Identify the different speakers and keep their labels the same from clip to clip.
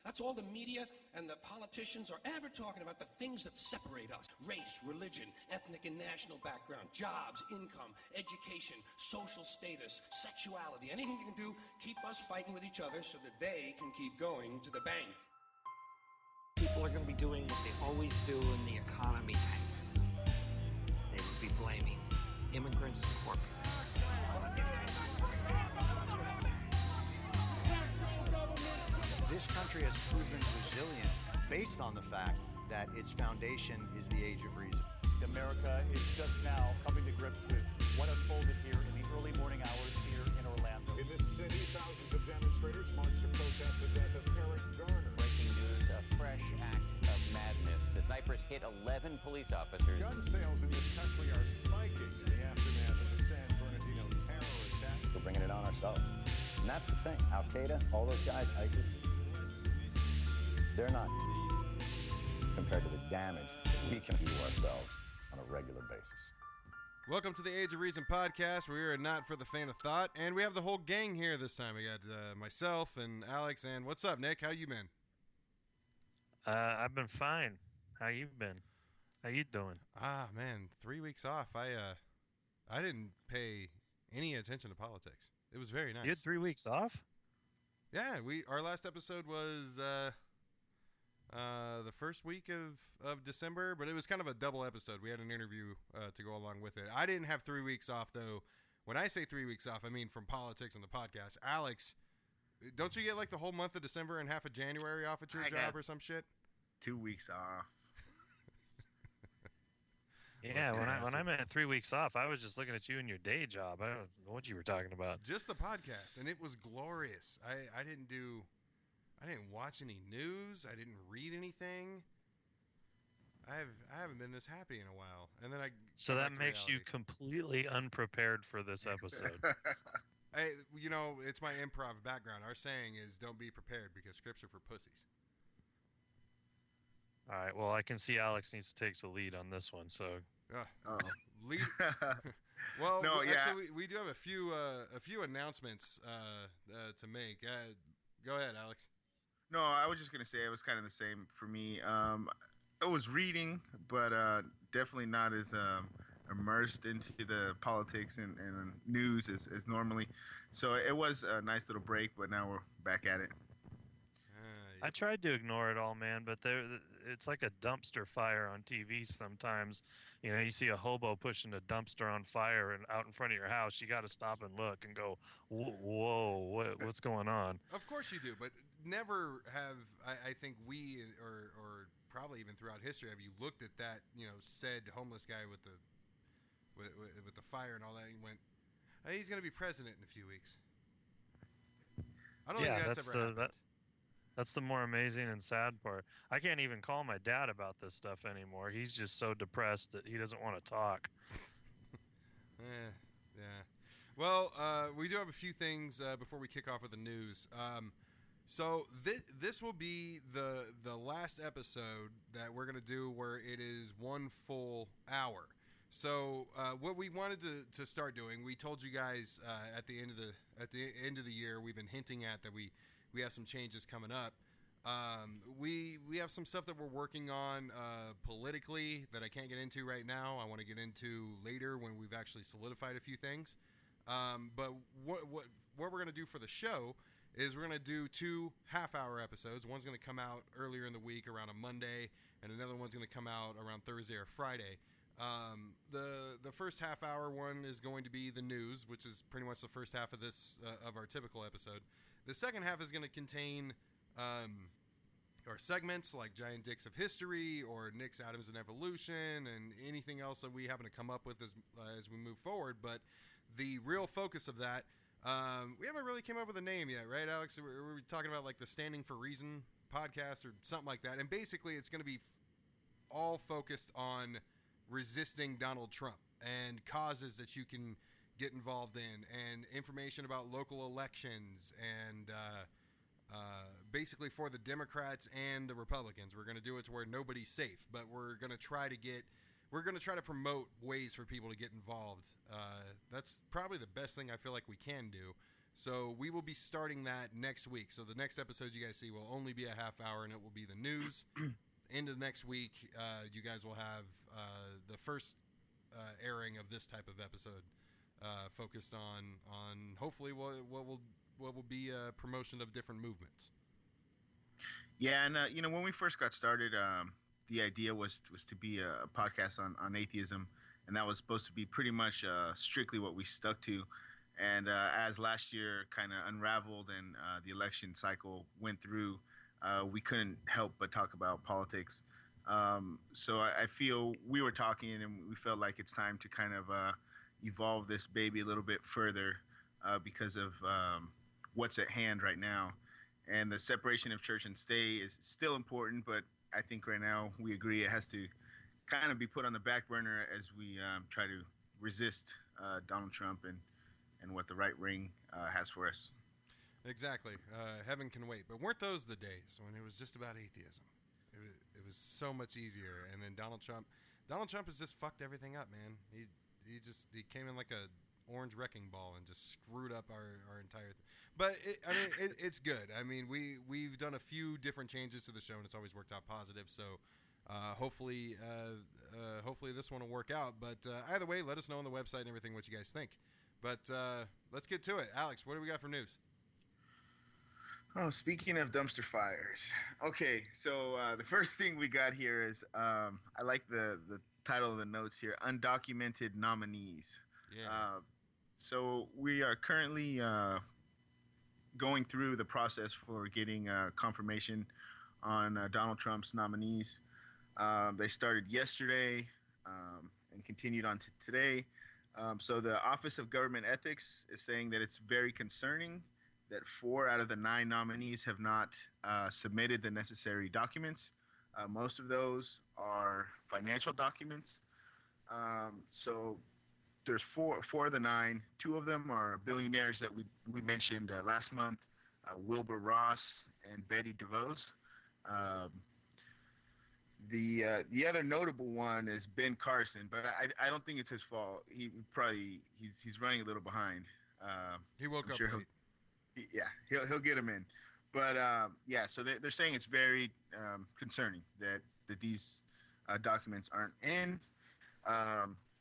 Speaker 1: That's all the media and the politicians are ever talking about, the things that separate us. Race, religion, ethnic and national background, jobs, income, education, social status, sexuality. Anything they can do, keep us fighting with each other so that they can keep going to the bank.
Speaker 2: People are going to be doing what they always do when the economy tanks. They will be blaming immigrants and corporate.
Speaker 3: This country has proven resilient based on the fact that its foundation is the age of reason.
Speaker 4: America is just now coming to grips with what unfolded here in the early morning hours here in Orlando.
Speaker 5: In this city, thousands of demonstrators marched to protest the death of Eric Garner.
Speaker 6: Breaking news, a fresh act of madness. The snipers hit 11 police officers.
Speaker 5: Gun sales in this country are spiking in the aftermath of the San Bernardino terror attack.
Speaker 3: We're bringing it on ourselves. And that's the thing. Al-Qaeda, all those guys, ISIS, they're not compared to the damage that we can do to ourselves on a regular basis.
Speaker 7: Welcome to the Age of Reason podcast. We are not for the faint of thought, and we have the whole gang here this time. We got myself and Alex, and what's up, Nick? How you been?
Speaker 8: I've been fine. How you been? How you doing?
Speaker 7: Man, 3 weeks off. I didn't pay any attention to politics. It was very nice.
Speaker 8: You had 3 weeks off?
Speaker 7: Yeah, our last episode was the first week of December, but it was kind of a double episode. We had an interview to go along with it. I didn't have 3 weeks off, though. When I say 3 weeks off, I mean from politics and the podcast. Alex, don't you get like the whole month of December and half of January off at your job or some shit?
Speaker 9: 2 weeks off.
Speaker 8: Yeah, when I meant 3 weeks off, I was just looking at you and your day job. I don't know what you were talking about.
Speaker 7: Just the podcast, and it was glorious. I didn't watch any news. I didn't read anything. I haven't been this happy in a while. And then
Speaker 8: So that makes you completely unprepared for this episode.
Speaker 7: It's my improv background. Our saying is don't be prepared because scripts are for pussies.
Speaker 8: All right. Well, I can see Alex needs to take the lead on this one. So
Speaker 7: lead. Well, no, actually, we do have a few announcements to make. Go ahead, Alex.
Speaker 9: No, I was just going to say it was kind of the same for me. I was reading, but definitely not as immersed into the politics and news as normally. So it was a nice little break, but now we're back at it.
Speaker 8: I tried to ignore it all, man, but it's like a dumpster fire on TV sometimes. You know, you see a hobo pushing a dumpster on fire and out in front of your house. You got to stop and look and go, whoa, what's going on?
Speaker 7: Of course you do, but never have, I think we, or probably even throughout history, have you looked at that, said homeless guy with the fire and all that, and you went, hey, he's going to be president in a few weeks. I don't think that's ever happened.
Speaker 8: That's the more amazing and sad part. I can't even call my dad about this stuff anymore. He's just so depressed that he doesn't want to talk.
Speaker 7: Yeah. Well, we do have a few things before we kick off with the news. So this will be the last episode that we're going to do where it is 1 full hour. So what we wanted to start doing, we told you guys at the end of the year, we've been hinting at that we have some changes coming up. We have some stuff that we're working on politically that I can't get into right now. I want to get into later when we've actually solidified a few things. But what we're going to do for the show is we're going to do 2 half-hour episodes. One's going to come out earlier in the week around a Monday, and another one's going to come out around Thursday or Friday. The first half-hour one is going to be the news, which is pretty much the first half of this of our typical episode. The second half is going to contain our segments like Giant Dicks of History or Nick's Atoms and Evolution and anything else that we happen to come up with as we move forward. But the real focus of that, we haven't really came up with a name yet, right, Alex? We're talking about like the Standing for Reason podcast or something like that. And basically it's going to be all focused on resisting Donald Trump and causes that you can get involved in and information about local elections and basically for the Democrats and the Republicans. We're going to do it to where nobody's safe, but we're going to try to promote ways for people to get involved. That's probably the best thing I feel like we can do. So we will be starting that next week. So the next episode you guys see will only be a half hour, and it will be the news. End of next week, you guys will have the first airing of this type of episode, focused on hopefully what will be a promotion of different movements.
Speaker 9: Yeah, and when we first got started, the idea was to be a podcast on atheism, and that was supposed to be pretty much strictly what we stuck to. And as last year kind of unraveled and the election cycle went through, we couldn't help but talk about politics. So I feel we were talking, and we felt like it's time to kind of evolve this baby a little bit further because of what's at hand right now. And the separation of church and state is still important, but I think right now we agree it has to kind of be put on the back burner as we try to resist Donald Trump and what the right wing has for us.
Speaker 7: Exactly. Heaven can wait. But weren't those the days when it was just about atheism? It was so much easier. And then Donald Trump has just fucked everything up, man. He came in like a orange wrecking ball and just screwed up our entire thing. But it's good. I mean, we've done a few different changes to the show, and it's always worked out positive. So hopefully this one will work out. But either way, let us know on the website and everything what you guys think. But let's get to it. Alex, what do we got for news?
Speaker 9: Oh, speaking of dumpster fires. Okay, so the first thing we got here is I like the title of the notes here, Undocumented Nominees.
Speaker 7: Yeah.
Speaker 9: So we are currently going through the process for getting confirmation on Donald Trump's nominees. They started yesterday and continued on to today. So the Office of Government Ethics is saying that it's very concerning that 4 out of the 9 nominees have not submitted the necessary documents. Most of those are financial documents. So there's four of the 9. 2 of them are billionaires that we mentioned last month, Wilbur Ross and Betty DeVos. The other notable one is Ben Carson, but I don't think it's his fault. He's running a little behind.
Speaker 7: He woke up late.
Speaker 9: He'll get him in, but so they're saying it's very concerning that these documents aren't in.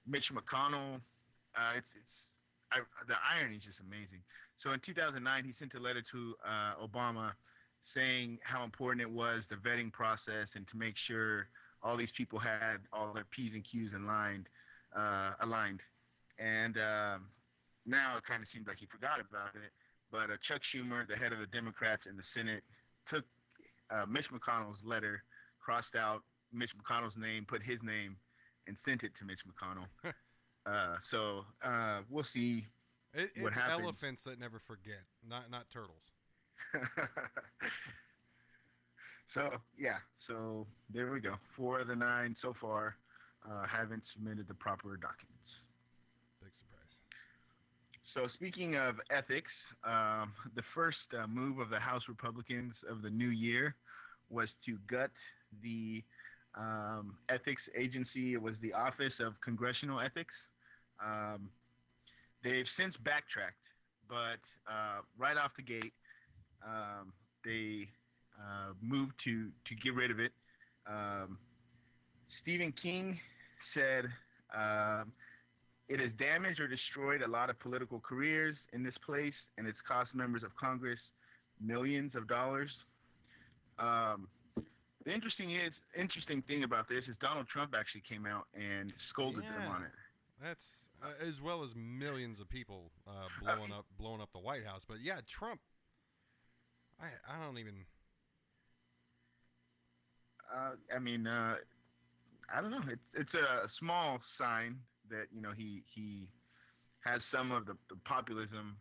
Speaker 9: Mitch McConnell, the irony is just amazing. So in 2009, he sent a letter to Obama saying how important it was, the vetting process, and to make sure all these people had all their P's and Q's aligned. And now it kind of seems like he forgot about it. But Chuck Schumer, the head of the Democrats in the Senate, took Mitch McConnell's letter, crossed out Mitch McConnell's name, put his name, and sent it to Mitch McConnell. So we'll see what happens.
Speaker 7: It's elephants that never forget, not turtles.
Speaker 9: So there we go. 4 of the 9 so far haven't submitted the proper documents.
Speaker 7: Big surprise.
Speaker 9: So speaking of ethics, the first move of the House Republicans of the new year was to gut the ethics agency. It was the Office of Congressional Ethics. They've since backtracked, but right off the gate, they moved to get rid of it. Stephen King said it has damaged or destroyed a lot of political careers in this place, and it's cost members of Congress millions of dollars. The interesting thing about this is Donald Trump actually came out and scolded them on it.
Speaker 7: That's as well as millions of people blowing up the White House. But yeah, Trump. I don't even.
Speaker 9: I don't know. It's a small sign that he has some of the populism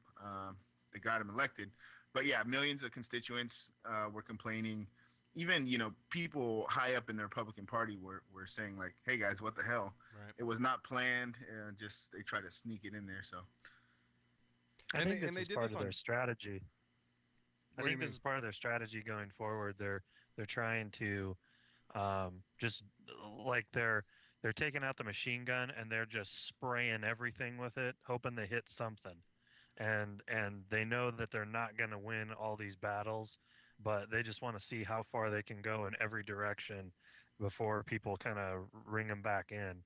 Speaker 9: that got him elected. But yeah, millions of constituents were complaining. Even people high up in the Republican Party were saying like, "Hey guys, what the hell?
Speaker 7: Right.
Speaker 9: It was not planned. Just they tried to sneak it in there." So
Speaker 8: I think this is part of their strategy. I think this is part of their strategy going forward. They're trying to just like they're taking out the machine gun and they're just spraying everything with it, hoping they hit something. and they know that they're not going to win all these battles, but they just want to see how far they can go in every direction before people kind of ring them back in,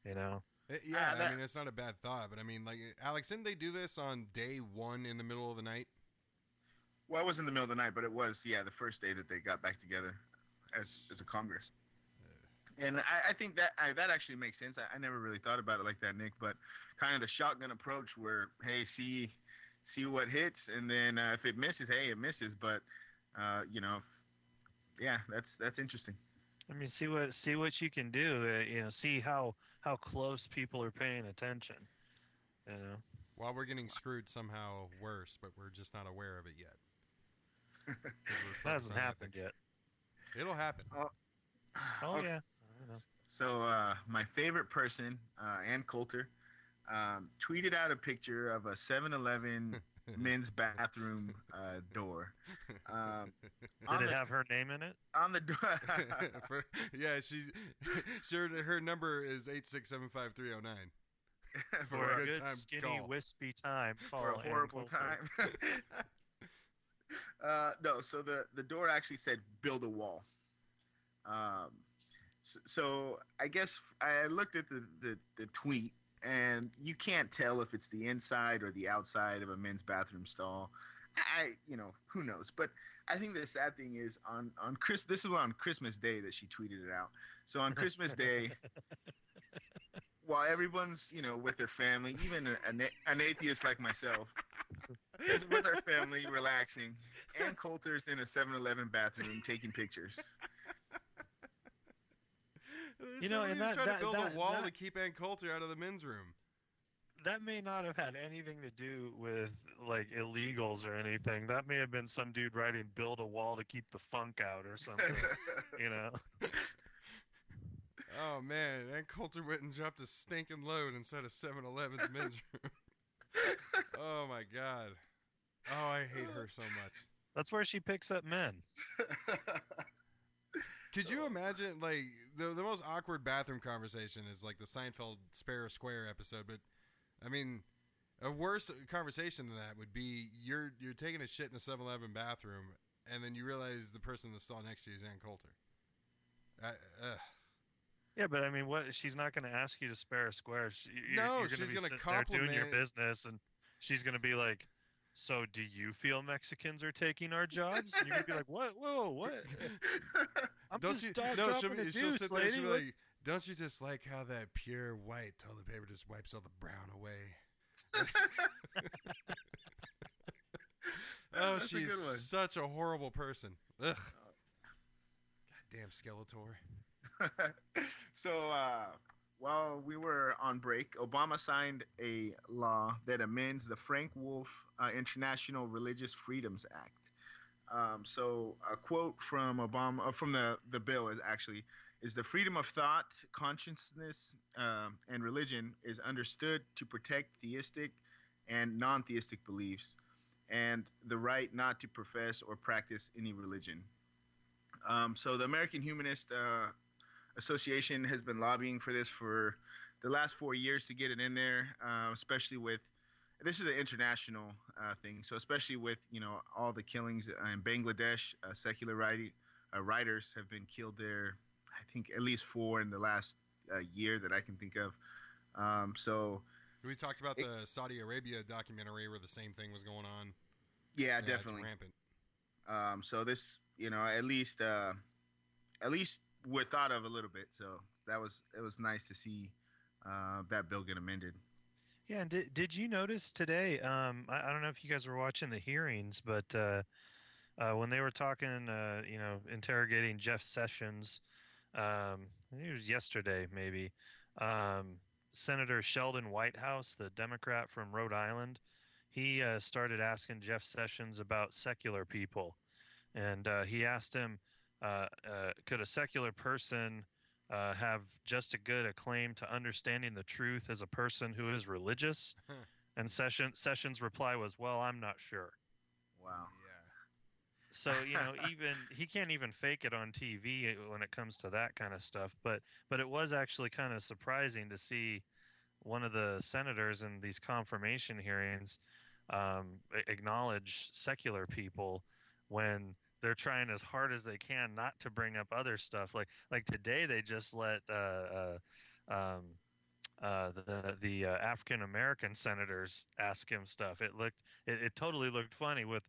Speaker 8: you know.
Speaker 7: Yeah, I mean, it's not a bad thought, but I mean, like, Alex, didn't they do this on day one in the middle of the night?
Speaker 9: Well, it was in the middle of the night, but it was, yeah, the first day that they got back together as a Congress. And I think that that actually makes sense. I never really thought about it like that, Nick, but kind of the shotgun approach where, hey, see what hits, and then if it misses, hey, it misses. But, you know, yeah, that's interesting.
Speaker 8: I mean, see what you can do. You know, see how close people are paying attention. You know,
Speaker 7: while we're getting screwed somehow worse, but we're just not aware of it yet.
Speaker 8: That hasn't happened yet.
Speaker 7: It'll happen.
Speaker 8: Oh
Speaker 9: okay.
Speaker 8: Yeah.
Speaker 9: So my favorite person, Ann Coulter, tweeted out a picture of a 7-Eleven men's bathroom door.
Speaker 8: Did it have her name in it?
Speaker 9: On the door.
Speaker 7: Yeah, her number is 8675309.
Speaker 8: For a good time skinny call. Wispy time. Call
Speaker 9: for a horrible time. No, so the door actually said "build a wall." So I guess I looked at the tweet, and you can't tell if it's the inside or the outside of a men's bathroom stall. Who knows? But I think the sad thing is this is on Christmas Day that she tweeted it out. So on Christmas Day, while everyone's with their family, even an atheist like myself is with our family relaxing, Ann Coulter's in a 7-Eleven bathroom taking pictures.
Speaker 7: And trying to build a wall to keep Ann Coulter out of the men's room.
Speaker 8: That may not have had anything to do with like illegals or anything. That may have been some dude writing "build a wall to keep the funk out" or something.
Speaker 7: Oh man, Ann Coulter went and dropped a stinking load inside of 7-Eleven's men's room. Oh my god. Oh, I hate her so much.
Speaker 8: That's where she picks up men.
Speaker 7: Could you imagine, like, the most awkward bathroom conversation is like the Seinfeld Sparrow Square episode, but I mean, a worse conversation than that would be you're taking a shit in the 7-Eleven bathroom, and then you realize the person in the stall next to you is Ann Coulter.
Speaker 8: Yeah, but I mean, what? She's not going to ask you to spare a square.
Speaker 7: She's going to compliment.
Speaker 8: Doing your business, and she's going to be like, "So, do you feel Mexicans are taking our jobs?" And you're going to be like, "What? Whoa, what?" She'll sit there. She'll be like, "Don't you just like how that pure white toilet paper just wipes all the brown away?" Oh, she's such a horrible person. Ugh. Goddamn Skeletor.
Speaker 9: So while we were on break, Obama signed a law that amends the Frank Wolf International Religious Freedoms Act. So a quote from Obama from the bill is the freedom of thought, consciousness, and religion is understood to protect theistic and non-theistic beliefs, and the right not to profess or practice any religion. So the American Humanist Association has been lobbying for this for the last 4 years to get it in there, especially with this is an international thing. So especially with all the killings in Bangladesh, secular writers have been killed there. I think at least 4 in the last year that I can think of. So
Speaker 7: we talked about the Saudi Arabia documentary where the same thing was going on.
Speaker 9: Yeah, definitely.
Speaker 7: It's rampant.
Speaker 9: So this, at least we're thought of a little bit. So it was nice to see that bill get amended.
Speaker 8: Yeah, and did you notice today? I don't know if you guys were watching the hearings, but when they were talking, interrogating Jeff Sessions, I think it was yesterday, maybe. Senator Sheldon Whitehouse, the Democrat from Rhode Island, he started asking Jeff Sessions about secular people, and he asked him, could a secular person have just a good claim to understanding the truth as a person who is religious? And Sessions' reply was, "Well, I'm not sure."
Speaker 9: Wow.
Speaker 7: Yeah.
Speaker 8: So even he can't even fake it on TV when it comes to that kind of stuff. But it was actually kind of surprising to see one of the senators in these confirmation hearings acknowledge secular people when they're trying as hard as they can not to bring up other stuff. Like today, they just let the African American senators ask him stuff. It totally looked funny with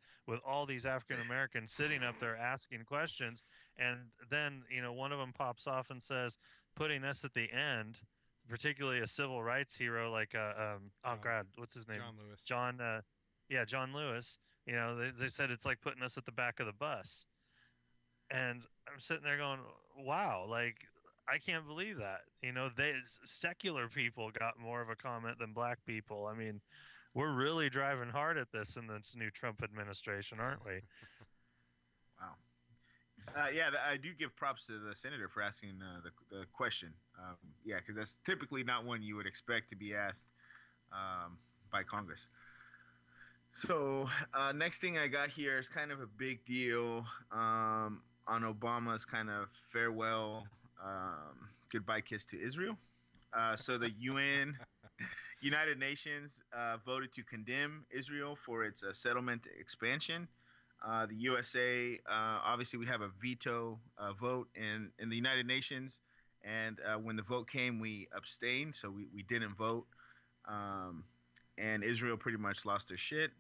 Speaker 8: all these African Americans sitting up there asking questions, and then one of them pops off and says, putting us at the end, particularly a civil rights hero like God, what's his name?
Speaker 7: John Lewis.
Speaker 8: John Lewis. They said it's like putting us at the back of the bus, and I'm sitting there going, wow, like. I can't believe that. Secular people got more of a comment than black people. I mean, we're really driving hard at this in this new Trump administration, aren't we?
Speaker 9: Wow. I do give props to the senator for asking the question. Because that's typically not one you would expect to be asked by Congress. So next thing I got here is kind of a big deal on Obama's kind of farewell goodbye kiss to Israel. So the United Nations voted to condemn Israel for its settlement expansion. The USA, obviously, we have a veto vote in the United Nations, and when the vote came, we abstained, so we didn't vote. And Israel pretty much lost their shit.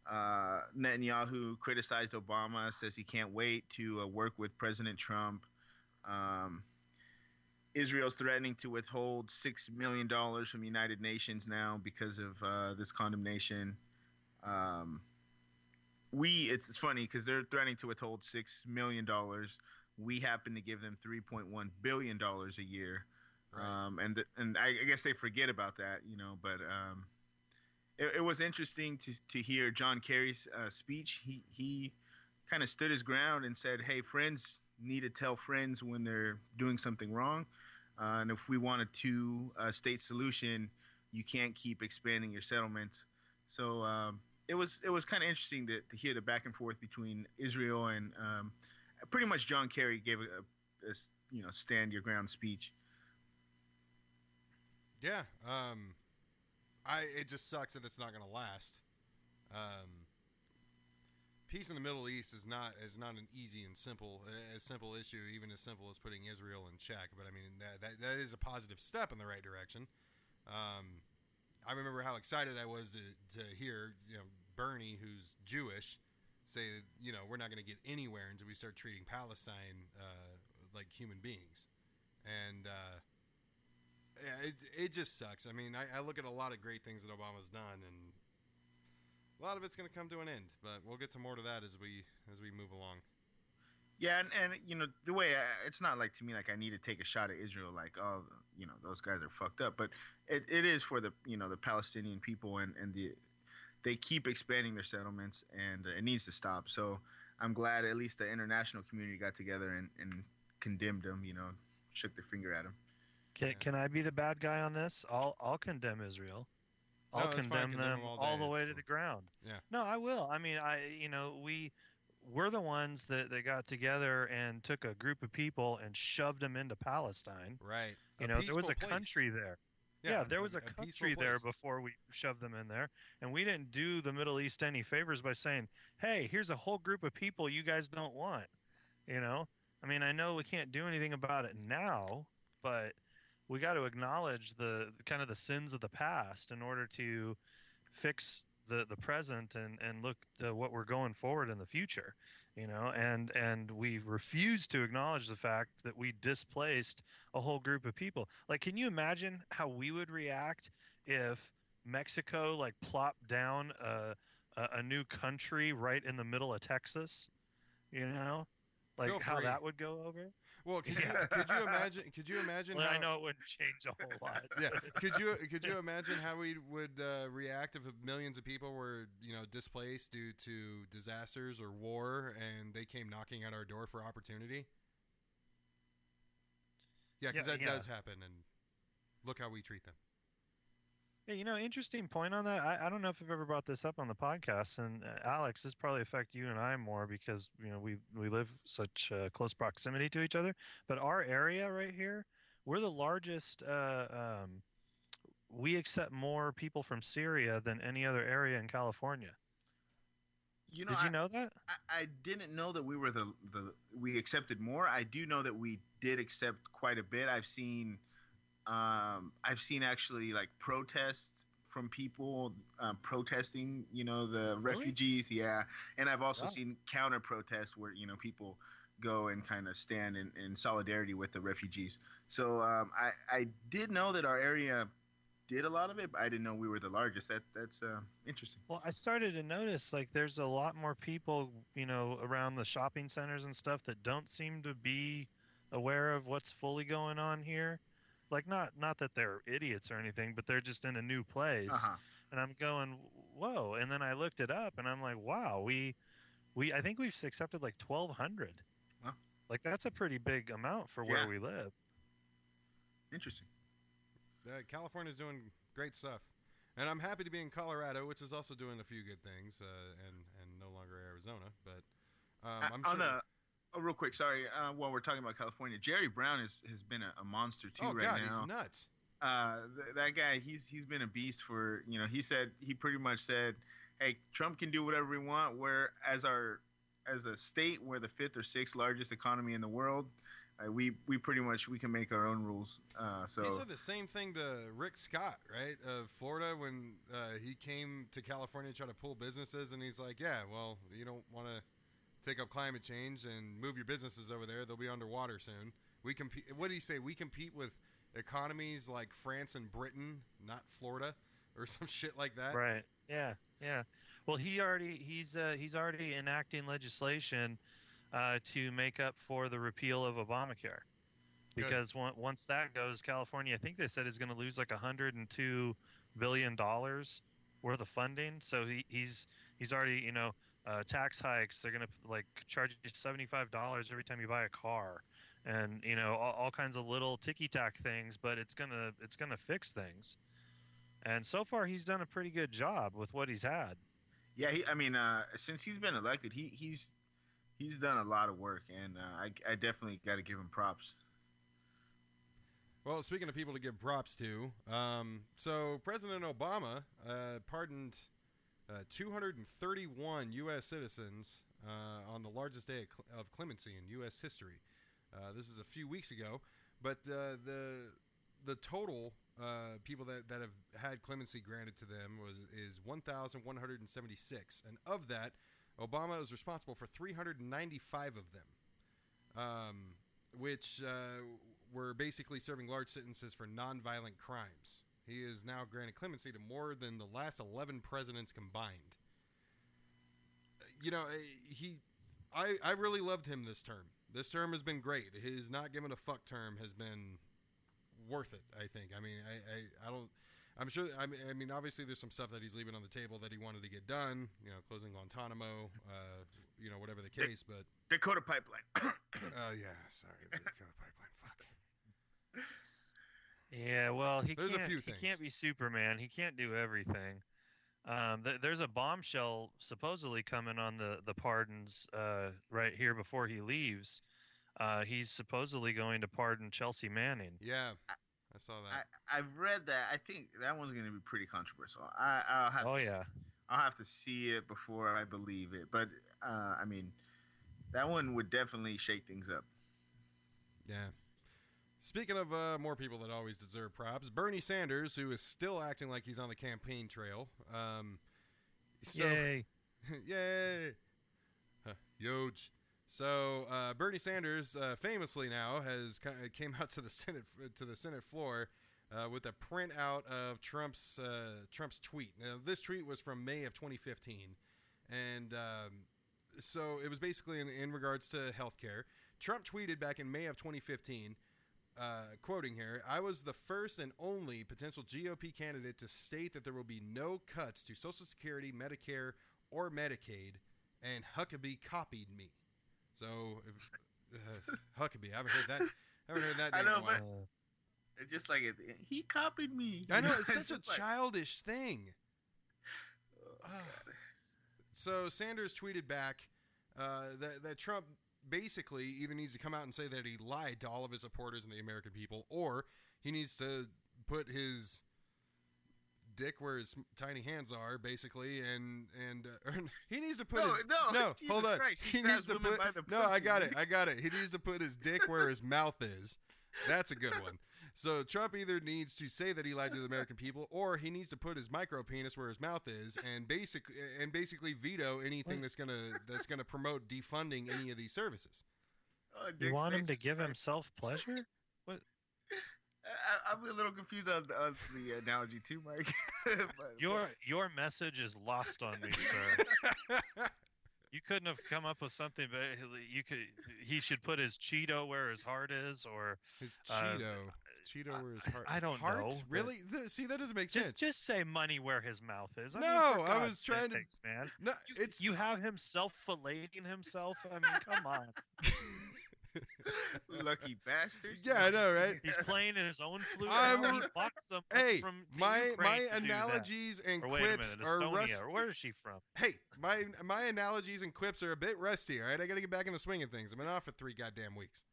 Speaker 9: Netanyahu criticized Obama, says he can't wait to work with President Trump. Israel's threatening to withhold $6 million from the United Nations now because of this condemnation. It's funny because they're threatening to withhold $6 million. We happen to give them $3.1 billion a year. Right. And I guess they forget about that, but it was interesting to hear John Kerry's speech. He kind of stood his ground and said, hey, friends need to tell friends when they're doing something wrong. And if we want a two-state solution, you can't keep expanding your settlements. So it was kind of interesting to hear the back and forth between Israel and pretty much John Kerry gave a stand your ground speech.
Speaker 7: Yeah, it just sucks that it's not going to last. Peace in the Middle East is not an easy and simple issue, even as simple as putting Israel in check. But I mean that is a positive step in the right direction. I remember how excited I was to hear Bernie, who's Jewish, say we're not going to get anywhere until we start treating Palestine like human beings, and it just sucks. I mean, I look at a lot of great things that Obama's done, and a lot of it's going to come to an end, but we'll get to more to that as we move along.
Speaker 9: Yeah, and the way it's not like to me like I need to take a shot at Israel, like those guys are fucked up, but it is for the the Palestinian people and they keep expanding their settlements and it needs to stop. So I'm glad at least the international community got together and condemned them, shook their finger at them.
Speaker 8: Can I be the bad guy on this? I'll condemn Israel. I'll condemn them all the way to the ground.
Speaker 7: Yeah.
Speaker 8: No, I will. I mean, we're the ones that got together and took a group of people and shoved them into Palestine.
Speaker 7: Right.
Speaker 8: There was a country there. Yeah, there was a country there before we shoved them in there. And we didn't do the Middle East any favors by saying, hey, here's a whole group of people you guys don't want. I mean, I know we can't do anything about it now, but we got to acknowledge the kind of the sins of the past in order to fix the present and look to what we're going forward in the future, and we refuse to acknowledge the fact that we displaced a whole group of people. Like, can you imagine how we would react if Mexico plopped down a new country right in the middle of Texas? How that would go over?
Speaker 7: Well, could you imagine? Could you imagine?
Speaker 8: Well,
Speaker 7: how,
Speaker 8: I know it wouldn't change a whole lot.
Speaker 7: Yeah. Could you imagine how we would react if millions of people were displaced due to disasters or war, and they came knocking at our door for opportunity? Yeah, because that does happen, and look how we treat them.
Speaker 8: Yeah, interesting point on that. I don't know if I've ever brought this up on the podcast, and Alex, this probably affect you and I more because we live such close proximity to each other. But our area right here, we're the largest we accept more people from Syria than any other area in California.
Speaker 9: You know,
Speaker 8: Did you know that?
Speaker 9: I didn't know that we were we accepted more. I do know that we did accept quite a bit. I've seen actually like protests from people protesting, the refugees. Yeah, and I've also seen counter protests where people go and kind of stand in solidarity with the refugees. So I did know that our area did a lot of it, but I didn't know we were the largest. That's interesting.
Speaker 8: Well, I started to notice like there's a lot more people, around the shopping centers and stuff that don't seem to be aware of what's fully going on here. Like not that they're idiots or anything, but they're just in a new place. And I'm going, whoa. And then I looked it up and I'm like, wow, I think we've accepted like 1,200.
Speaker 9: Huh?
Speaker 8: Like that's a pretty big amount for where we live.
Speaker 9: Interesting.
Speaker 7: California's doing great stuff. And I'm happy to be in Colorado, which is also doing a few good things, and no longer Arizona. But I'm sure.
Speaker 9: Real quick, sorry. While we're talking about California, Jerry Brown has been a monster too right now.
Speaker 7: He's nuts.
Speaker 9: That guy, he's been a beast for he pretty much said, hey, Trump can do whatever we want. Where as a state, we're the 5th or 6th largest economy in the world. We pretty much we can make our own rules. So
Speaker 7: he said the same thing to Rick Scott, right, of Florida, when he came to California to try to pull businesses, and he's like, yeah, well, you don't want to take up climate change and move your businesses over there. They'll be underwater soon. We compete. What did he say? We compete with economies like France and Britain, not Florida, or some shit like that.
Speaker 8: Right. Yeah. Yeah. Well, he's already enacting legislation to make up for the repeal of Obamacare, because once that goes, California, I think they said, is going to lose like $102 billion worth of funding. So he's already, tax hikes. They're going to like charge you $75 every time you buy a car, and all kinds of little ticky-tack things. But it's gonna fix things. And so far, he's done a pretty good job with what he's had.
Speaker 9: Yeah, since he's been elected, he's done a lot of work, and I definitely got to give him props.
Speaker 7: Well, speaking of people to give props to, so President Obama pardoned 231 U.S. citizens on the largest day of clemency in U.S. history. This is a few weeks ago, but the total people that have had clemency granted to them is 1,176, and of that, Obama is responsible for 395 of them, which were basically serving large sentences for nonviolent crimes. He is now granted clemency to more than the last 11 presidents combined. I really loved him this term. This term has been great. His not giving a fuck term has been worth it, I think. I mean, I don't... I'm sure. I mean, obviously, there's some stuff that he's leaving on the table that he wanted to get done. Closing Guantanamo. Whatever the case. But
Speaker 9: Dakota Pipeline.
Speaker 7: Yeah. Sorry, the Dakota Pipeline. Fuck.
Speaker 8: Yeah. Well,
Speaker 7: there's a few things.
Speaker 8: He can't be Superman. He can't do everything. There's a bombshell supposedly coming on the pardons right here before he leaves. He's supposedly going to pardon Chelsea Manning.
Speaker 7: Yeah. I saw that.
Speaker 9: I've read that. I think that one's going to be pretty controversial. I'll have to see it before I believe it. But that one would definitely shake things up.
Speaker 7: Yeah. Speaking of more people that always deserve props, Bernie Sanders, who is still acting like he's on the campaign trail.
Speaker 8: Yay!
Speaker 7: Yay! Huge. So Bernie Sanders famously now came out to the Senate floor with a printout of Trump's tweet. Now, this tweet was from May of 2015, and so it was basically in regards to healthcare. Trump tweeted back in May of 2015, quoting here, "I was the first and only potential GOP candidate to state that there will be no cuts to Social Security, Medicare, or Medicaid, and Huckabee copied me." So, Huckabee, I haven't heard that.
Speaker 9: I know, but it's just like he copied me.
Speaker 7: I know, it's such a childish thing. So Sanders tweeted back that Trump basically either needs to come out and say that he lied to all of his supporters and the American people, or he needs to put his dick where his tiny hands are, basically, and he needs to put
Speaker 9: No,
Speaker 7: his
Speaker 9: no, Jesus
Speaker 7: hold on.
Speaker 9: Christ, he
Speaker 7: He needs
Speaker 9: grabs
Speaker 7: to
Speaker 9: women
Speaker 7: put
Speaker 9: by the
Speaker 7: no. I
Speaker 9: pussy.
Speaker 7: got it. He needs to put his dick where his mouth is. That's a good one. So Trump either needs to say that he lied to the American people, or he needs to put his micro penis where his mouth is, and basically veto anything that's gonna promote defunding any of these services.
Speaker 9: Oh,
Speaker 8: You
Speaker 9: Dick's
Speaker 8: want him
Speaker 9: face
Speaker 8: to
Speaker 9: is
Speaker 8: give
Speaker 9: nice.
Speaker 8: himself pleasure? What?
Speaker 9: I'm a little confused on the analogy too, Mike. but,
Speaker 8: Your message is lost on me, sir. You couldn't have come up with something, but he should put his Cheeto where his heart is, or
Speaker 7: His Cheeto where his heart.
Speaker 8: I don't
Speaker 7: heart?
Speaker 8: know, but-
Speaker 7: Really? See, that doesn't make sense.
Speaker 8: just say money where his mouth is. I mean,
Speaker 7: No,
Speaker 8: for
Speaker 7: I was
Speaker 8: God's
Speaker 7: trying to-
Speaker 8: sakes, man.
Speaker 7: No, it's
Speaker 8: You have him self-filleting himself. I mean, come on.
Speaker 9: lucky bastard.
Speaker 7: Yeah, I know, right?
Speaker 8: He's playing his own flute.
Speaker 7: I'm
Speaker 8: now.
Speaker 7: a-
Speaker 8: He bought some
Speaker 7: Hey,
Speaker 8: from the
Speaker 7: my
Speaker 8: Ukraine to do that.
Speaker 7: analogies and
Speaker 8: Or wait a
Speaker 7: quips
Speaker 8: minute,
Speaker 7: are
Speaker 8: Estonia.
Speaker 7: rusty.
Speaker 8: Or where is she from?
Speaker 7: Hey, my analogies and quips are a bit rusty. All right, I got to get back in the swing of things. I've been off for 3 goddamn weeks.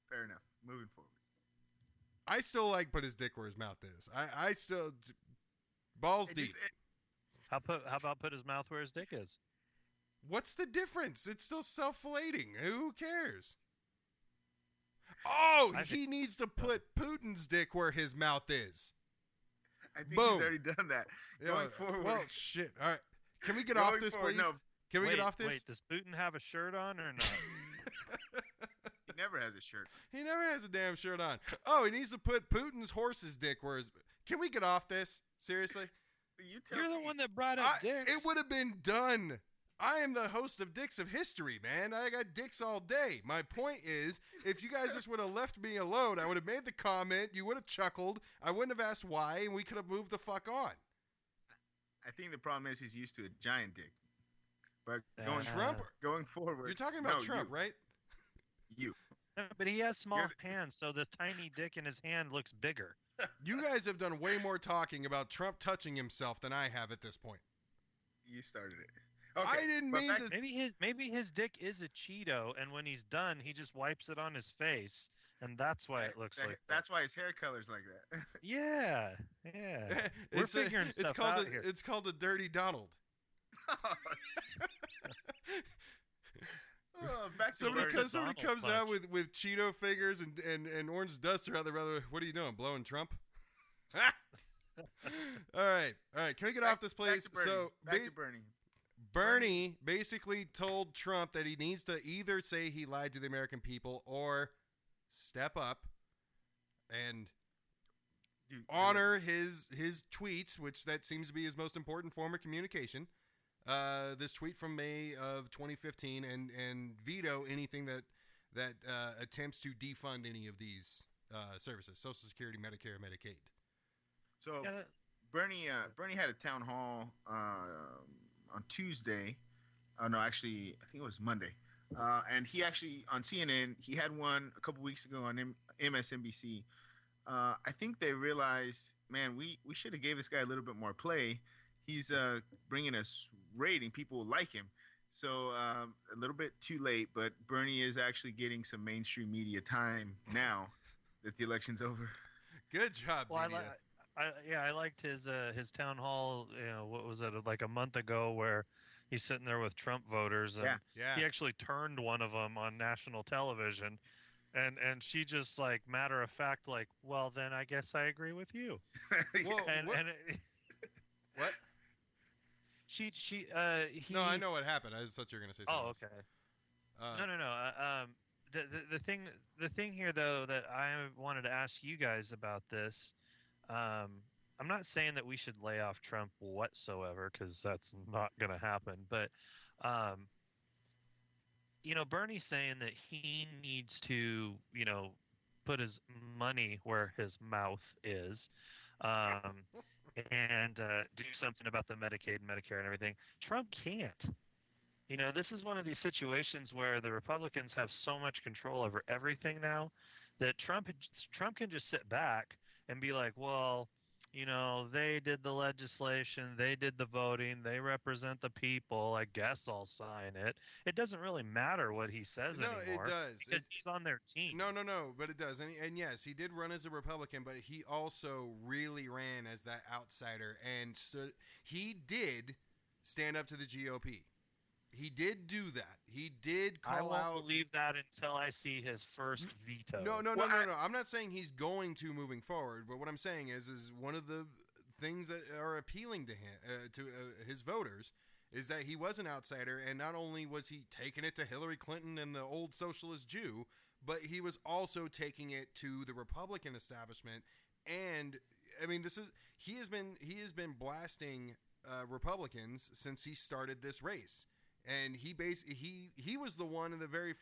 Speaker 9: Fair enough. Moving forward.
Speaker 7: I still like put his dick where his mouth is. I still balls
Speaker 9: It
Speaker 7: deep.
Speaker 9: just-
Speaker 8: How about put his mouth where his dick is?
Speaker 7: What's the difference? It's still self-filleting. Who cares? Oh,
Speaker 8: I
Speaker 7: he needs to put Putin's dick where his mouth is.
Speaker 9: I think
Speaker 7: Boom.
Speaker 9: he's already done that. Going forward.
Speaker 7: Well, shit. All right. Can we get off
Speaker 9: Going
Speaker 7: this,
Speaker 9: forward,
Speaker 7: please?
Speaker 9: no.
Speaker 7: Can we
Speaker 8: wait,
Speaker 7: get off this?
Speaker 8: Wait, does Putin have a shirt on or not?
Speaker 9: He never has a shirt.
Speaker 7: He never has a damn shirt on. Oh, he needs to put Putin's horse's dick where his... Can we get off this? Seriously?
Speaker 9: You tell
Speaker 8: You're the
Speaker 9: me.
Speaker 8: one that brought up dicks.
Speaker 7: It would have been done. I am the host of Dicks of History, man. I got dicks all day. My point is, if you guys just would have left me alone, I would have made the comment, you would have chuckled, I wouldn't have asked why, and we could have moved the fuck on.
Speaker 9: I think the problem is he's used to a giant dick. But going
Speaker 7: Trump?
Speaker 9: going forward.
Speaker 7: You're talking about
Speaker 9: no,
Speaker 7: Trump, right?
Speaker 9: You.
Speaker 8: No, but he has small
Speaker 9: You're
Speaker 8: hands, so the tiny dick in his hand looks bigger.
Speaker 7: You guys have done way more talking about Trump touching himself than I have at this point.
Speaker 9: You started it. Okay,
Speaker 7: I didn't
Speaker 9: but
Speaker 7: mean
Speaker 9: back-
Speaker 7: to...
Speaker 8: Maybe his dick is a Cheeto, and when he's done, he just wipes it on his face, and that's why it looks like that.
Speaker 9: That's why his hair color's like that.
Speaker 8: Yeah. We're
Speaker 7: It's a-
Speaker 8: figuring
Speaker 7: it's
Speaker 8: stuff
Speaker 7: called
Speaker 8: out here.
Speaker 7: It's called a Dirty Donald.
Speaker 9: Oh, back to
Speaker 7: Somebody,
Speaker 9: Bernie.
Speaker 7: somebody comes out with Cheeto fingers and orange duster out there. Brother, what are you doing? Blowing Trump? All right. Can we get off this, please?
Speaker 9: Back to Bernie.
Speaker 7: So,
Speaker 9: back to Bernie.
Speaker 7: Bernie basically told Trump that he needs to either say he lied to the American people or step up and
Speaker 9: Dude,
Speaker 7: honor his tweets, which that seems to be his most important form of communication. This tweet from May of 2015, and veto anything that attempts to defund any of these services: Social Security, Medicare, Medicaid.
Speaker 9: So
Speaker 8: Yeah,
Speaker 9: Bernie had a town hall on Tuesday. Oh no, actually, I think it was Monday. And he actually on CNN, he had one a couple weeks ago on MSNBC. I think they realized, man, we should have gave this guy a little bit more play. He's bringing us rating. People like him. So a little bit too late, but Bernie is actually getting some mainstream media time now that the election's over.
Speaker 7: Good job,
Speaker 8: Well,
Speaker 7: media.
Speaker 8: I liked his town hall. You know, what was it, like a month ago, where he's sitting there with Trump voters, and
Speaker 7: Yeah.
Speaker 8: he actually turned one of them on national television, and she just like matter of fact, like, well, then I guess I agree with you.
Speaker 7: Whoa,
Speaker 8: And
Speaker 7: what?
Speaker 8: and
Speaker 7: What?
Speaker 8: he.
Speaker 7: No, I know what happened. I just thought you were going to say something.
Speaker 8: Oh,
Speaker 7: else.
Speaker 8: okay. No. The thing here though that I wanted to ask you guys about this, I'm not saying that we should lay off Trump whatsoever, because that's not going to happen. But Bernie's saying that he needs to put his money where his mouth is, and do something about the Medicaid and Medicare and everything. Trump can't. This is one of these situations where the Republicans have so much control over everything now that Trump can just sit back and be like, well, they did the legislation, they did the voting, they represent the people. I guess I'll sign it. It doesn't really matter what he says
Speaker 7: No,
Speaker 8: anymore.
Speaker 7: it does.
Speaker 8: Because he's on their team.
Speaker 7: No, but it does. And yes, he did run as a Republican, but he also really ran as that outsider and he did stand up to the GOP. He did do that. He did call out.
Speaker 8: I won't believe that until I see his first veto.
Speaker 7: No. I'm not saying he's going to moving forward, but what I'm saying is one of the things that are appealing to him, to his voters, is that he was an outsider, and not only was he taking it to Hillary Clinton and the old socialist Jew, but he was also taking it to the Republican establishment. And I mean, he has been blasting Republicans since he started this race. And he was the one in the very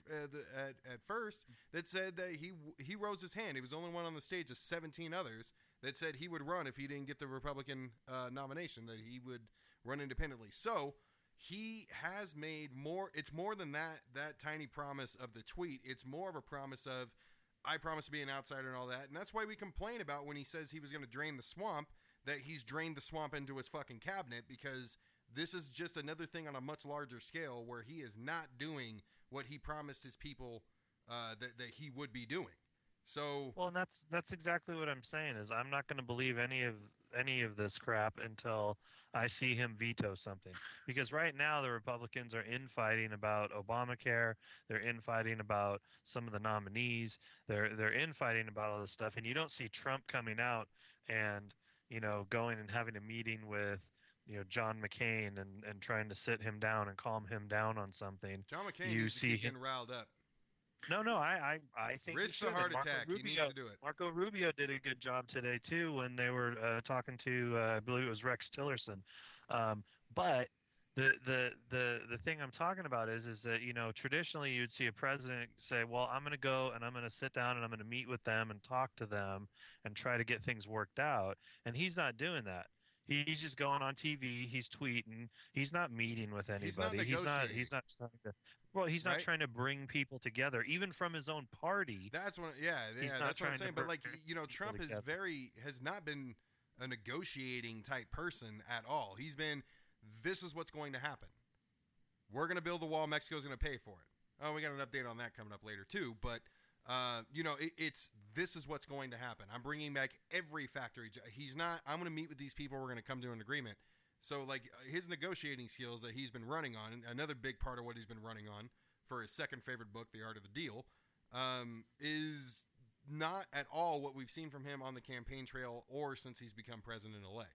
Speaker 7: at first that said that he rose his hand. He was the only one on the stage of 17 others that said he would run if he didn't get the Republican nomination, that he would run independently. So he has made more. It's more than that tiny promise of the tweet. It's more of a promise of, I promise to be an outsider and all that. And that's why we complain about when he says he was going to drain the swamp, that he's drained the swamp into his fucking cabinet, because this is just another thing on a much larger scale where he is not doing what he promised his people that he would be doing. So
Speaker 8: well, and that's exactly what I'm saying. Is I'm not going to believe any of this crap until I see him veto something. Because right now the Republicans are infighting about Obamacare. They're infighting about some of the nominees. They're infighting about all this stuff, and you don't see Trump coming out and going and having a meeting with John McCain and trying to sit him down and calm him down on something.
Speaker 7: John McCain needs to keep getting riled up.
Speaker 8: No, I think
Speaker 7: risk the heart attack. He needs to do it.
Speaker 8: Marco Rubio did a good job today too when they were talking to I believe it was Rex Tillerson. But the thing I'm talking about is that traditionally you'd see a president say, well, I'm going to go and I'm going to sit down and I'm going to meet with them and talk to them and try to get things worked out, and he's not doing that. He's just going on TV. He's tweeting. He's not meeting with anybody. He's not trying to. Well, he's not trying to bring people together, even from his own party.
Speaker 7: That's what. Yeah, that's what I'm saying. But Trump has not been a negotiating type person at all. He's been, this is what's going to happen. We're going to build the wall. Mexico's going to pay for it. Oh, we got an update on that coming up later too. But it's this is what's going to happen. I'm bringing back every factory. He's not. I'm going to meet with these people. We're going to come to an agreement. So his negotiating skills that he's been running on, and another big part of what he's been running on for his second favorite book, The Art of the Deal, is not at all what we've seen from him on the campaign trail or since he's become president-elect.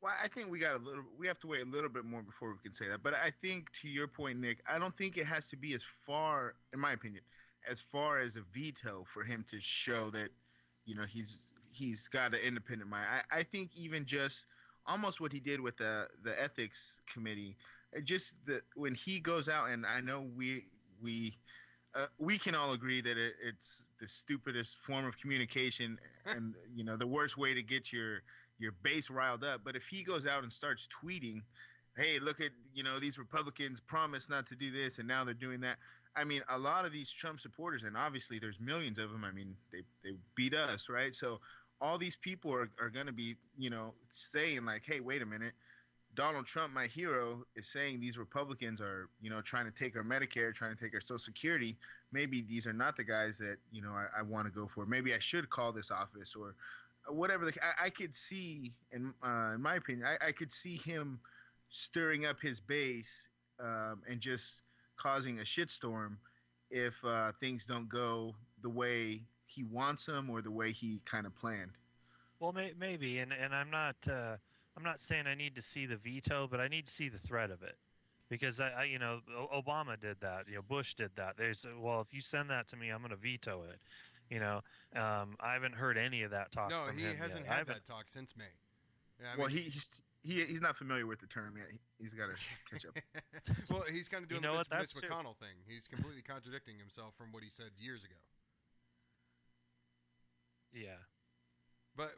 Speaker 9: Well, I think we have to wait a little bit more before we can say that. But I think, to your point, Nick, I don't think it has to be as far, in my opinion, as far as a veto for him to show that, he's got an independent mind. I think even just almost what he did with the ethics committee, just that when he goes out, and I know we can all agree that it's the stupidest form of communication and the worst way to get your base riled up. But if he goes out and starts tweeting, hey, look at these Republicans promised not to do this and now they're doing that. I mean, a lot of these Trump supporters, and obviously there's millions of them. I mean, they beat us, right? So all these people are going to be, saying like, hey, wait a minute. Donald Trump, my hero, is saying these Republicans are, trying to take our Medicare, trying to take our Social Security. Maybe these are not the guys that, I want to go for. Maybe I should call this office or whatever. I could see, in my opinion, I could see him stirring up his base and just causing a shitstorm if things don't go the way he wants them or the way he kind of planned.
Speaker 8: Well, maybe, and I'm not saying I need to see the veto, but I need to see the threat of it, because I Obama did that, Bush did that. Well, if you send that to me, I'm going to veto it. I haven't heard any of that talk.
Speaker 7: No,
Speaker 8: from
Speaker 7: he
Speaker 8: him
Speaker 7: hasn't
Speaker 8: yet.
Speaker 7: had that talk since May. Yeah,
Speaker 9: well, he's not familiar with the term yet. He's got to catch up.
Speaker 7: Well, he's kind of doing the Mitch
Speaker 8: That's
Speaker 7: McConnell thing. He's completely contradicting himself from what he said years ago.
Speaker 8: Yeah.
Speaker 7: But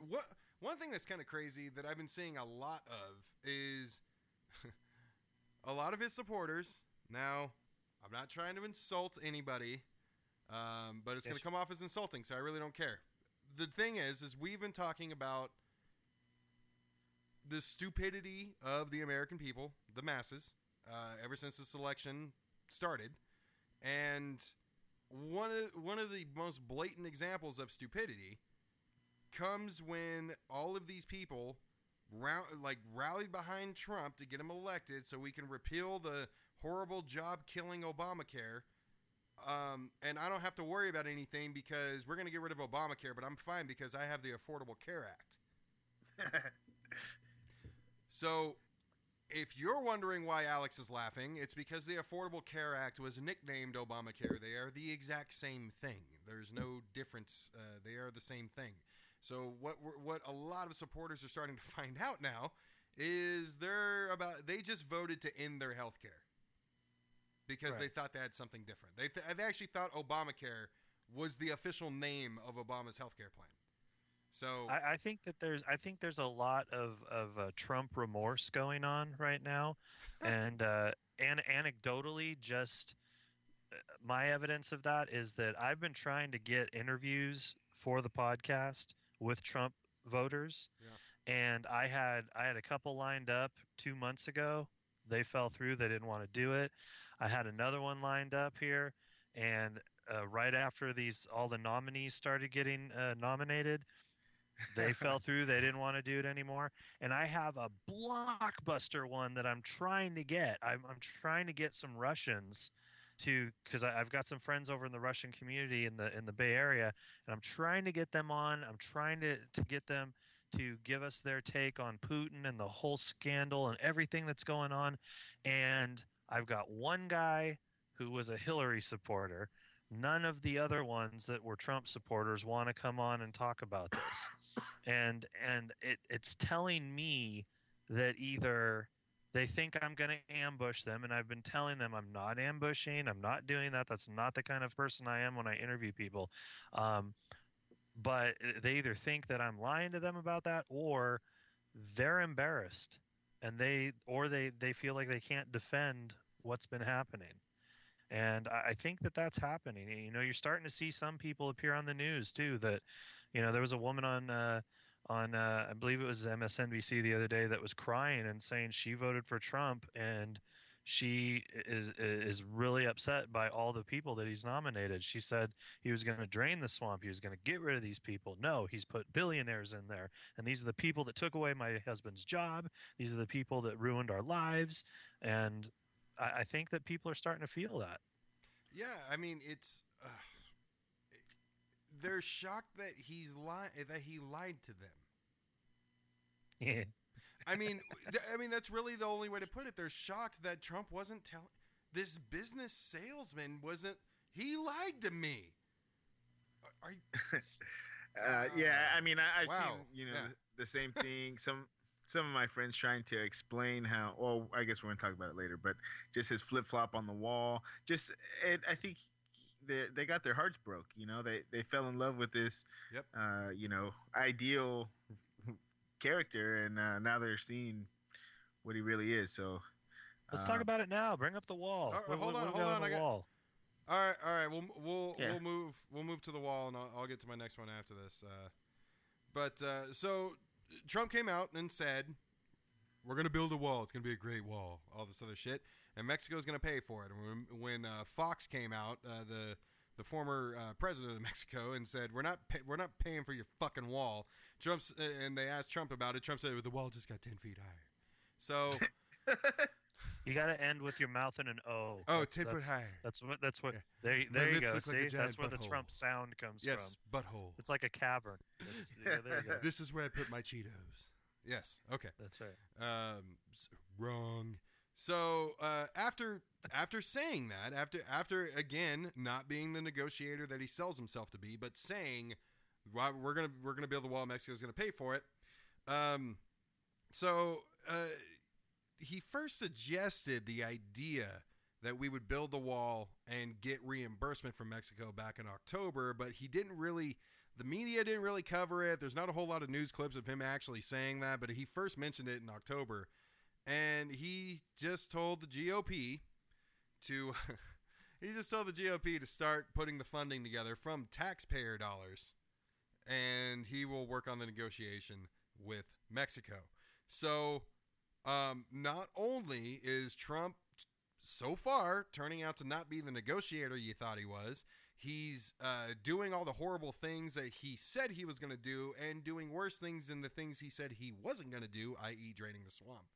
Speaker 7: one thing that's kind of crazy that I've been seeing a lot of is a lot of his supporters. Now, I'm not trying to insult anybody, but it's going to come off as insulting, so I really don't care. The thing is we've been talking about the stupidity of the American people, the masses, ever since this election started. And one of the most blatant examples of stupidity comes when all of these people rallied behind Trump to get him elected so we can repeal the horrible job-killing Obamacare. And I don't have to worry about anything because we're going to get rid of Obamacare, but I'm fine because I have the Affordable Care Act. So if you're wondering why Alex is laughing, it's because the Affordable Care Act was nicknamed Obamacare. They are the exact same thing. There's no difference. They are the same thing. So what a lot of supporters are starting to find out now is they just voted to end their health care because they thought they had something different. They actually thought Obamacare was the official name of Obama's health care plan. So
Speaker 8: I think that there's a lot of Trump remorse going on right now, and anecdotally, just my evidence of that is that I've been trying to get interviews for the podcast with Trump voters, and I had a couple lined up 2 months ago. They fell through. They didn't want to do it. I had another one lined up here, and right after all the nominees started getting nominated, they fell through. They didn't want to do it anymore. And I have a blockbuster one that I'm trying to get. I'm trying to get some Russians because I've got some friends over in the Russian community in the Bay Area, and I'm trying to get them on. I'm trying to get them to give us their take on Putin and the whole scandal and everything that's going on. And I've got one guy who was a Hillary supporter. None of the other ones that were Trump supporters want to come on and talk about this. And it's telling me that either they think I'm going to ambush them, and I've been telling them I'm not ambushing, I'm not doing that. That's not the kind of person I am when I interview people. But they either think that I'm lying to them about that, or they're embarrassed, and they feel like they can't defend what's been happening. And I think that that's happening. You know, you're starting to see some people appear on the news too. That, you know, there was a woman on I believe it was MSNBC the other day that was crying and saying she voted for Trump, and she is really upset by all the people that he's nominated. She said he was going to drain the swamp. He was going to get rid of these people. No, he's put billionaires in there, and these are the people that took away my husband's job. These are the people that ruined our lives, and I think that people are starting to feel that.
Speaker 7: Yeah, I mean, it's they're shocked that he lied to them.
Speaker 8: Yeah.
Speaker 7: I mean, that's really the only way to put it. They're shocked that Trump wasn't telling this business salesman wasn't. He lied to me. Are you,
Speaker 9: yeah, I mean, I've
Speaker 7: wow.
Speaker 9: seen the same thing. Some of my friends trying to explain how. Well, I guess we're gonna talk about it later. But just his flip flop on the wall. I think they got their hearts broke. You know, they fell in love with this.
Speaker 7: Yep.
Speaker 9: Ideal character, and now they're seeing what he really is. So
Speaker 8: let's talk about it now. Bring up the wall.
Speaker 7: Hold on.
Speaker 8: Wall.
Speaker 7: All right. We'll move to the wall, and I'll get to my next one after this. So Trump came out and said, "We're going to build a wall. It's going to be a great wall." All this other shit, and Mexico's going to pay for it. And when Fox came out, the former president of Mexico, and said, "We're not paying for your fucking wall." And they asked Trump about it. Trump said, "The wall just got 10 feet higher." So
Speaker 8: you got to end with your mouth in an O.
Speaker 7: Oh, 10 foot higher.
Speaker 8: That's what.
Speaker 7: Yeah.
Speaker 8: There you go.
Speaker 7: Like
Speaker 8: See, that's where the Trump sound comes from.
Speaker 7: Yes, butthole.
Speaker 8: It's like a cavern. There you go.
Speaker 7: This is where I put my Cheetos. Yes. Okay.
Speaker 8: That's right.
Speaker 7: Wrong. So after saying that, after again not being the negotiator that he sells himself to be, but saying we're gonna build the wall, Mexico's gonna pay for it. He first suggested the idea that we would build the wall and get reimbursement from Mexico back in October, but the media didn't really cover it. There's not a whole lot of news clips of him actually saying that, but he first mentioned it in October, and he just told the GOP to start putting the funding together from taxpayer dollars, and he will work on the negotiation with Mexico. So, not only is Trump so far turning out to not be the negotiator you thought he was, he's doing all the horrible things that he said he was going to do and doing worse things than the things he said he wasn't going to do, i.e. draining the swamp.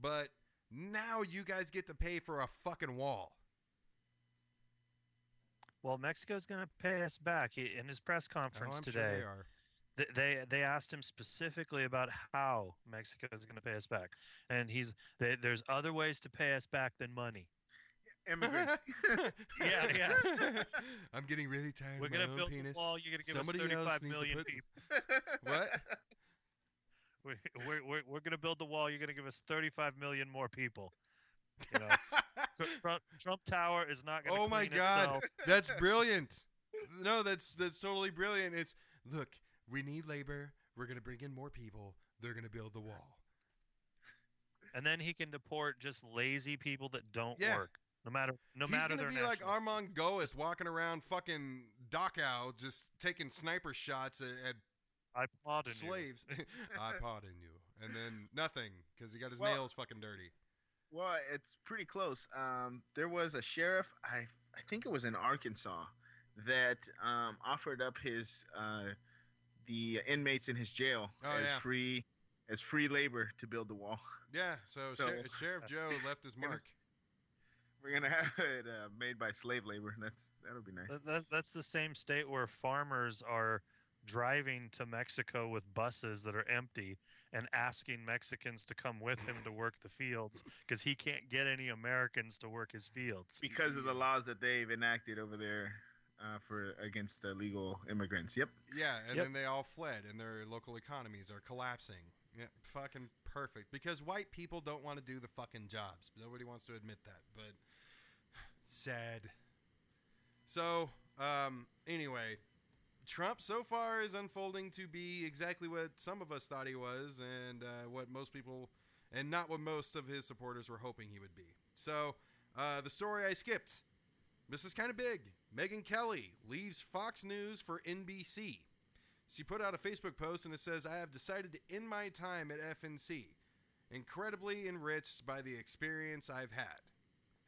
Speaker 7: But now you guys get to pay for a fucking wall.
Speaker 8: Well, Mexico's going to pay us back. In his press conference today,
Speaker 7: sure they are.
Speaker 8: They asked him specifically about how Mexico is going to pay us back, and there's other ways to pay us back than money.
Speaker 9: Immigrants.
Speaker 8: Yeah.
Speaker 7: I'm getting really tired.
Speaker 8: We're
Speaker 7: of my
Speaker 8: going to
Speaker 7: own
Speaker 8: build
Speaker 7: penis.
Speaker 8: the wall. You're going to give
Speaker 7: Somebody
Speaker 8: us 35
Speaker 7: else needs to
Speaker 8: million
Speaker 7: put-
Speaker 8: people.
Speaker 7: What?
Speaker 8: We're going to build the wall. You're going to give us 35 million more people. You know, Trump Tower is not going to.
Speaker 7: Oh my
Speaker 8: clean
Speaker 7: God,
Speaker 8: itself.
Speaker 7: that's brilliant. No, that's totally brilliant. It's look, we need labor. We're gonna bring in more people. They're gonna build the wall.
Speaker 8: And then he can deport just lazy people that don't
Speaker 7: Yeah.
Speaker 8: work, no matter
Speaker 7: He's
Speaker 8: their
Speaker 7: gonna be like
Speaker 8: nationality.
Speaker 7: Armand Goeth walking around fucking Dachau, just taking sniper shots at
Speaker 8: I pardon you.
Speaker 7: slaves. I pardon you, and then nothing because he got his
Speaker 9: Well-
Speaker 7: nails fucking dirty.
Speaker 9: Well, it's pretty close. There was a sheriff, I think it was in Arkansas, that offered up his the inmates in his jail as free labor to build the wall.
Speaker 7: Yeah, so Sheriff Joe left his mark.
Speaker 9: We're gonna have it made by slave labor. That'll be nice.
Speaker 8: That's the same state where farmers are driving to Mexico with buses that are empty and asking Mexicans to come with him to work the fields because he can't get any Americans to work his fields
Speaker 9: Because of the laws that they've enacted over there for against illegal immigrants. Yep.
Speaker 7: Yeah, and then they all fled, and their local economies are collapsing. Yeah, fucking perfect. Because white people don't want to do the fucking jobs. Nobody wants to admit that, but sad. So, anyway, Trump so far is unfolding to be exactly what some of us thought he was, and what most people, and not what most of his supporters were hoping he would be. So, the story I skipped. This is kind of big. Megyn Kelly leaves Fox News for NBC. She put out a Facebook post and it says, "I have decided to end my time at FNC, incredibly enriched by the experience I've had."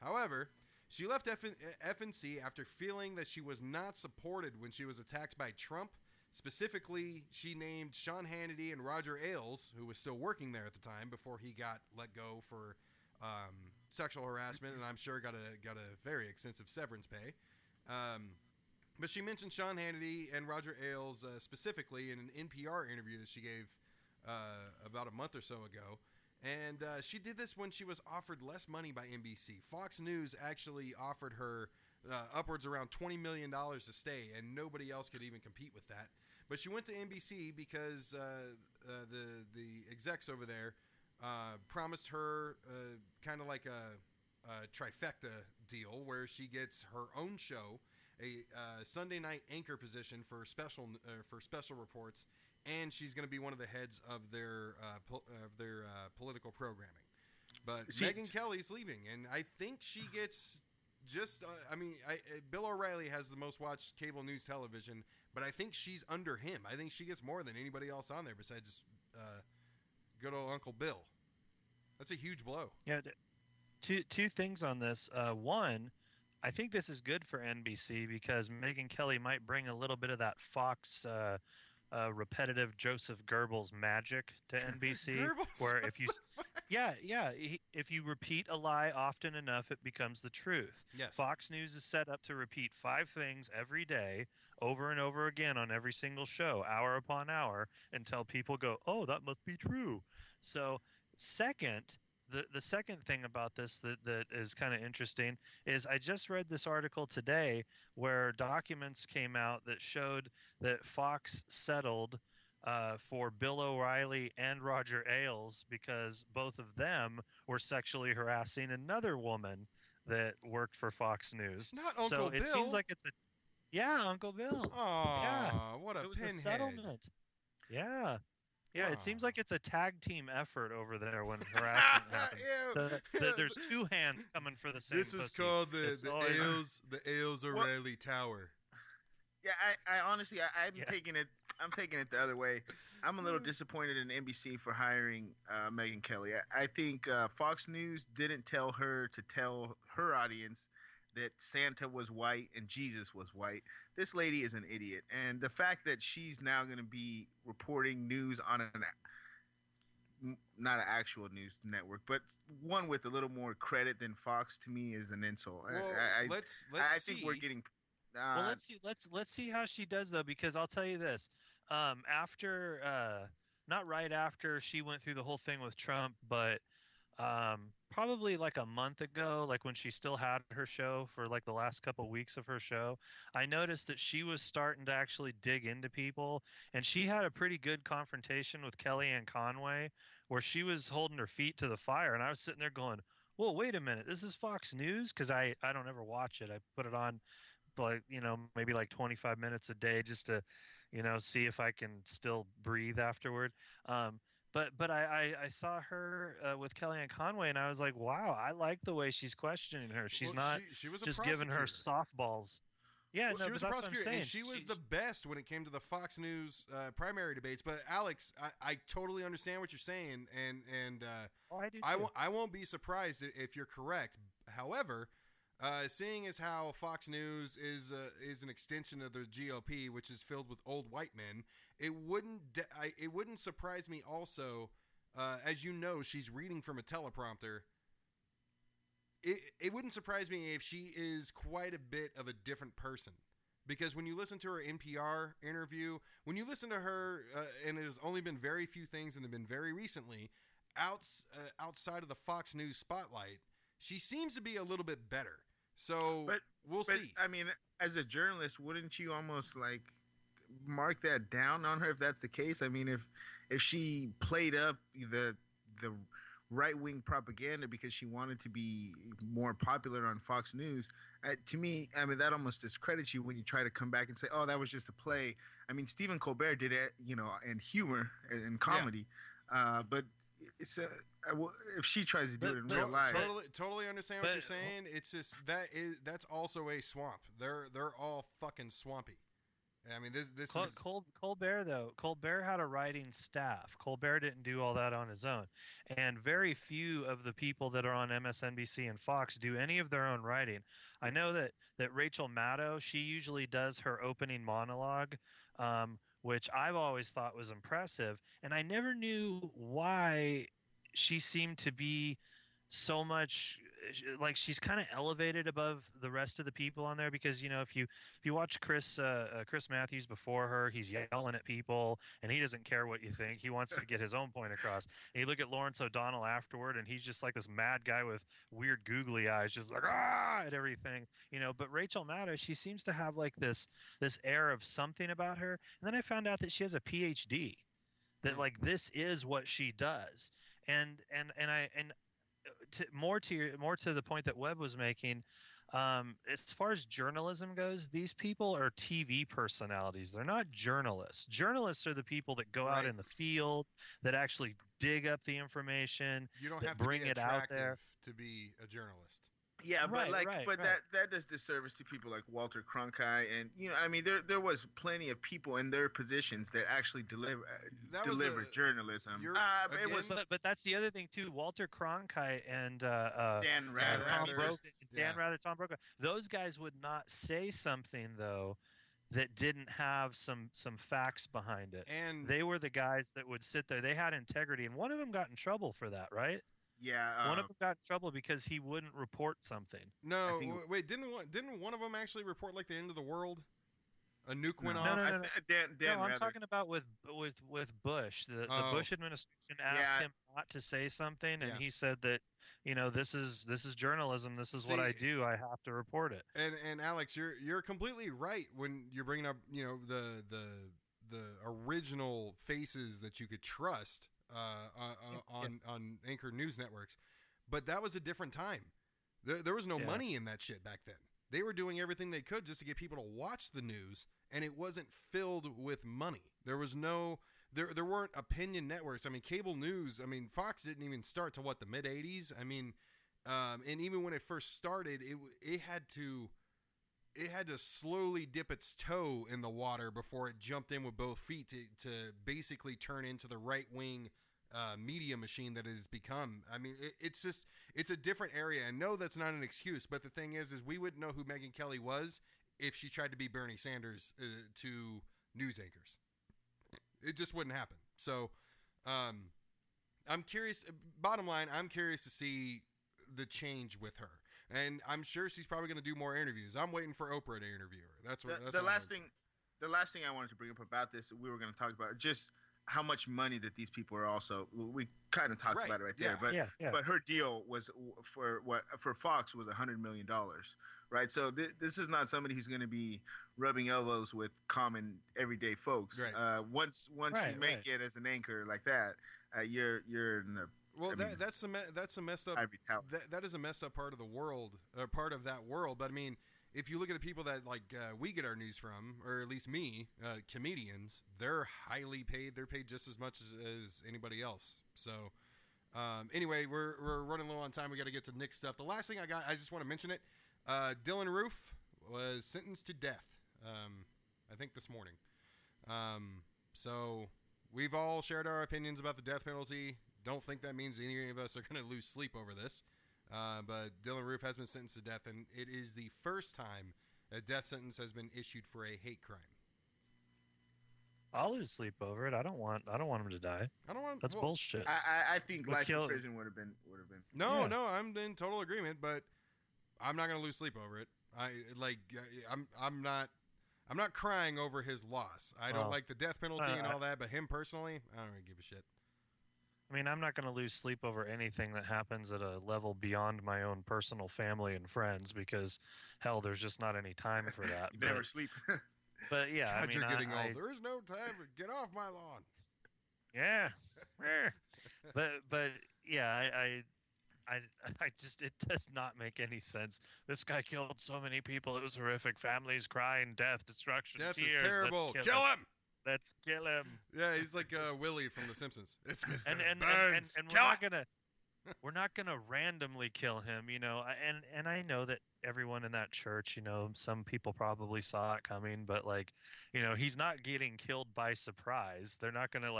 Speaker 7: However, she left FNC after feeling that she was not supported when she was attacked by Trump. Specifically, she named Sean Hannity and Roger Ailes, who was still working there at the time before he got let go for sexual harassment, and I'm sure got a very extensive severance pay. But she mentioned Sean Hannity and Roger Ailes specifically in an NPR interview that she gave about a month or so ago. And she did this when she was offered less money by NBC. Fox News actually offered her upwards around $20 million to stay, and nobody else could even compete with that. But she went to NBC because the execs over there promised her kind of like a trifecta deal where she gets her own show, a Sunday night anchor position for special reports, and she's going to be one of the heads of their political programming. But Megyn Kelly's leaving, and I think she gets just. Bill O'Reilly has the most watched cable news television, but I think she's under him. I think she gets more than anybody else on there besides good old Uncle Bill. That's a huge blow.
Speaker 8: Yeah, two things on this. One, I think this is good for NBC because Megyn Kelly might bring a little bit of that Fox repetitive Joseph Goebbels magic to NBC, where if you, if you repeat a lie often enough, it becomes the truth.
Speaker 7: Yes.
Speaker 8: Fox News is set up to repeat 5 things every day, over and over again on every single show, hour upon hour, until people go, "Oh, that must be true." So, second. The second thing about this that is kind of interesting is I just read this article today where documents came out that showed that Fox settled for Bill O'Reilly and Roger Ailes because both of them were sexually harassing another woman that worked for Fox News.
Speaker 7: Not Uncle
Speaker 8: so
Speaker 7: Bill.
Speaker 8: It seems like it's Uncle Bill.
Speaker 7: Oh,
Speaker 8: yeah.
Speaker 7: What a
Speaker 8: It was
Speaker 7: pinhead.
Speaker 8: a settlement. Yeah. Yeah, it seems like it's a tag team effort over there when harassment happens. There's 2 hands coming for the same
Speaker 7: This is
Speaker 8: pussy.
Speaker 7: called
Speaker 8: It's
Speaker 7: the
Speaker 8: always-
Speaker 7: Ailes O'Reilly Tower.
Speaker 9: Yeah, I honestly, I'm taking it I'm taking it the other way. I'm a little disappointed in NBC for hiring Megyn Kelly. I think Fox News didn't tell her to tell her audience that Santa was white and Jesus was white. This lady is an idiot, and the fact that she's now going to be reporting news on not an actual news network, but one with a little more credit than Fox, to me is an insult.
Speaker 7: Well,
Speaker 9: I think we're getting.
Speaker 8: Well, let's see how she does though, because I'll tell you this: after, not right after she went through the whole thing with Trump, but probably like a month ago, like when she still had her show for like the last couple weeks of her show, I noticed that she was starting to actually dig into people, and she had a pretty good confrontation with Kellyanne Conway, where she was holding her feet to the fire, and I was sitting there going, "Whoa, wait a minute, this is Fox News?" Because I don't ever watch it. I put it on, like, maybe like 25 minutes a day just to, see if I can still breathe afterward. But I saw her with Kellyanne Conway, and I was like, wow, I like the way she's questioning her. She's not
Speaker 7: she was a
Speaker 8: just giving her
Speaker 7: prosecutor.
Speaker 8: softballs. Yeah,
Speaker 7: Well,
Speaker 8: no,
Speaker 7: she
Speaker 8: but
Speaker 7: was a
Speaker 8: that's what I'm
Speaker 7: prosecutor,
Speaker 8: saying.
Speaker 7: and she was the best when it came to the Fox News primary debates. But Alex, I totally understand what you're saying, and
Speaker 8: Oh, I do too.
Speaker 7: I won't be surprised if you're correct. However, seeing as how Fox News is an extension of the GOP, which is filled with old white men, it wouldn't surprise me also. As you know, she's reading from a teleprompter. It wouldn't surprise me if she is quite a bit of a different person, because when you listen to her NPR interview, when you listen to her, and there's only been very few things, and they've been very recently, outside of the Fox News spotlight, she seems to be a little bit better. So we'll see.
Speaker 9: I mean, as a journalist, wouldn't you almost like mark that down on her if that's the case? I mean, if she played up the right-wing propaganda because she wanted to be more popular on Fox News, to me, I mean, that almost discredits you when you try to come back and say, oh, that was just a play. I mean, Stephen Colbert did it, in humor and comedy, but it's if she tries to do it in real life.
Speaker 7: Totally understand what you're saying. It's just that's also a swamp. They're all fucking swampy. I mean, this is
Speaker 8: Colbert though. Colbert had a writing staff. Colbert didn't do all that on his own, and very few of the people that are on MSNBC and Fox do any of their own writing. I know that Rachel Maddow, she usually does her opening monologue, which I've always thought was impressive, and I never knew why she seemed to be so much like she's kind of elevated above the rest of the people on there, because if you watch Chris Matthews before her, he's yelling at people and he doesn't care what you think. He wants to get his own point across. And you look at Lawrence O'Donnell afterward, and he's just like this mad guy with weird googly eyes, just like at everything. But Rachel Maddow, she seems to have like this air of something about her. And then I found out that she has a PhD, that like this is what she does. And more to the point that Webb was making, as far as journalism goes, these people are TV personalities. They're not journalists. Journalists are the people that go out in the field, that actually dig up the information.
Speaker 7: You don't
Speaker 8: that
Speaker 7: have to
Speaker 8: bring
Speaker 7: be
Speaker 8: it out there
Speaker 7: attractive to be a journalist.
Speaker 9: Yeah, but
Speaker 8: right.
Speaker 9: that does disservice to people like Walter Cronkite, and I mean, there was plenty of people in their positions that actually deliver journalism.
Speaker 8: But that's the other thing too. Walter Cronkite and
Speaker 9: Dan Rather,
Speaker 8: Tom Brokaw. Those guys would not say something though that didn't have some facts behind it. And they were the guys that would sit there. They had integrity, and one of them got in trouble for that, right?
Speaker 9: Yeah,
Speaker 8: one of them got in trouble because he wouldn't report something.
Speaker 7: No, wait, didn't one of them actually report like the end of the world? A nuke went off.
Speaker 8: No.
Speaker 9: Dan
Speaker 8: I'm talking about with Bush. The Bush administration asked him not to say something, and he said that this is journalism. This is what I do. I have to report it.
Speaker 7: And Alex, you're completely right when you're bringing up the original faces that you could trust. On anchor news networks, but that was a different time. There was no money in that shit back then. They were doing everything they could just to get people to watch the news, and it wasn't filled with money. There was there weren't opinion networks. I mean, cable news. I mean, Fox didn't even start till the mid '80s. I mean, and even when it first started, it had to it had to slowly dip its toe in the water before it jumped in with both feet to basically turn into the right wing media machine that it has become. I mean, it's a different area. And no, that's not an excuse. But the thing is we wouldn't know who Megyn Kelly was if she tried to be Bernie Sanders to news anchors. It just wouldn't happen. So I'm curious. Bottom line, I'm curious to see the change with her. And I'm sure she's probably going to do more interviews. I'm waiting for Oprah to interview her. That's
Speaker 9: the last thing I wanted to bring up about this, we were going to talk about just how much money that these people are also. We kind of talked about it right there, but her deal was for Fox was $100 million, right? So this is not somebody who's going to be rubbing elbows with common everyday folks.
Speaker 7: Right.
Speaker 9: Once you make it as an anchor like that, you're in a.
Speaker 7: Well, that's a messed up. That is a messed up part of the world, part of that world. But I mean, if you look at the people that we get our news from, or at least me, comedians, they're highly paid. They're paid just as much as anybody else. So, anyway, we're running a little on time. We got to get to Nick's stuff. The last thing I just want to mention it. Dylan Roof was sentenced to death. I think this morning. So we've all shared our opinions about the death penalty. Don't think that means any of us are going to lose sleep over this. But Dylan Roof has been sentenced to death, and it is the first time a death sentence has been issued for a hate crime.
Speaker 8: I'll lose sleep over it. I don't want him to die. That's bullshit.
Speaker 9: I think life in prison would have been.
Speaker 7: No, I'm in total agreement, but I'm not going to lose sleep over it. I'm not crying over his loss. I don't like the death penalty and all that, but him personally, I don't really give a shit.
Speaker 8: I mean, I'm not going to lose sleep over anything that happens at a level beyond my own personal family and friends because, hell, there's just not any time for that.
Speaker 9: You never sleep.
Speaker 8: But yeah,
Speaker 7: God, you're getting old. There is no time to get off my lawn.
Speaker 8: Yeah, but yeah, I just it does not make any sense. This guy killed so many people. It was horrific. Families crying, death, destruction,
Speaker 7: death
Speaker 8: tears.
Speaker 7: Is terrible. Kill him.
Speaker 8: Let's kill him.
Speaker 7: Yeah, he's like Willie from The Simpsons. It's Mr.
Speaker 8: And we're not gonna randomly kill him, you know. And I know that everyone in that church, you know, some people probably saw it coming, but he's not getting killed by surprise. They're not gonna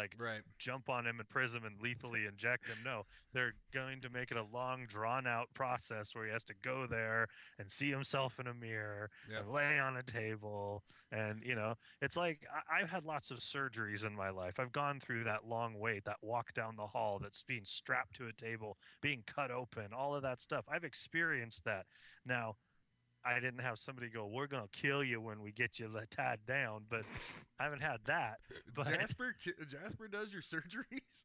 Speaker 8: jump on him in prison and lethally inject him. No, they're going to make it a long, drawn out process where he has to go there and see himself in a mirror and lay on a table. And it's like I've had lots of surgeries in my life. I've gone through that long wait, that walk down the hall, that's being strapped to a table, being cut open, all of that stuff. I've experienced that. Now, I didn't have somebody go, "We're gonna kill you when we get you tied down," but I haven't had that. But
Speaker 7: Jasper does your surgeries.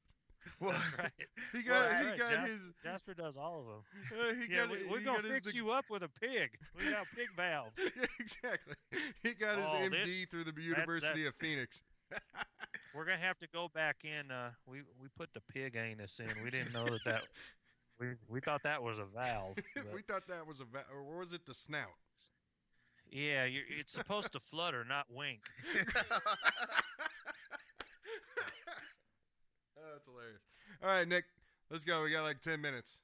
Speaker 8: Well, right.
Speaker 7: He got his.
Speaker 8: Jasper does all of them. We're gonna fix you up with a pig. We got pig valves.
Speaker 7: Yeah, exactly. He got his MD through the University of Phoenix.
Speaker 8: We're gonna have to go back in. We put the pig anus in. We didn't know that. We thought that was a valve.
Speaker 7: We thought that was a valve, or was it the snout?
Speaker 8: Yeah, it's supposed to flutter, not wink.
Speaker 7: Oh, that's hilarious. All right, Nick, let's go. We got like 10 minutes.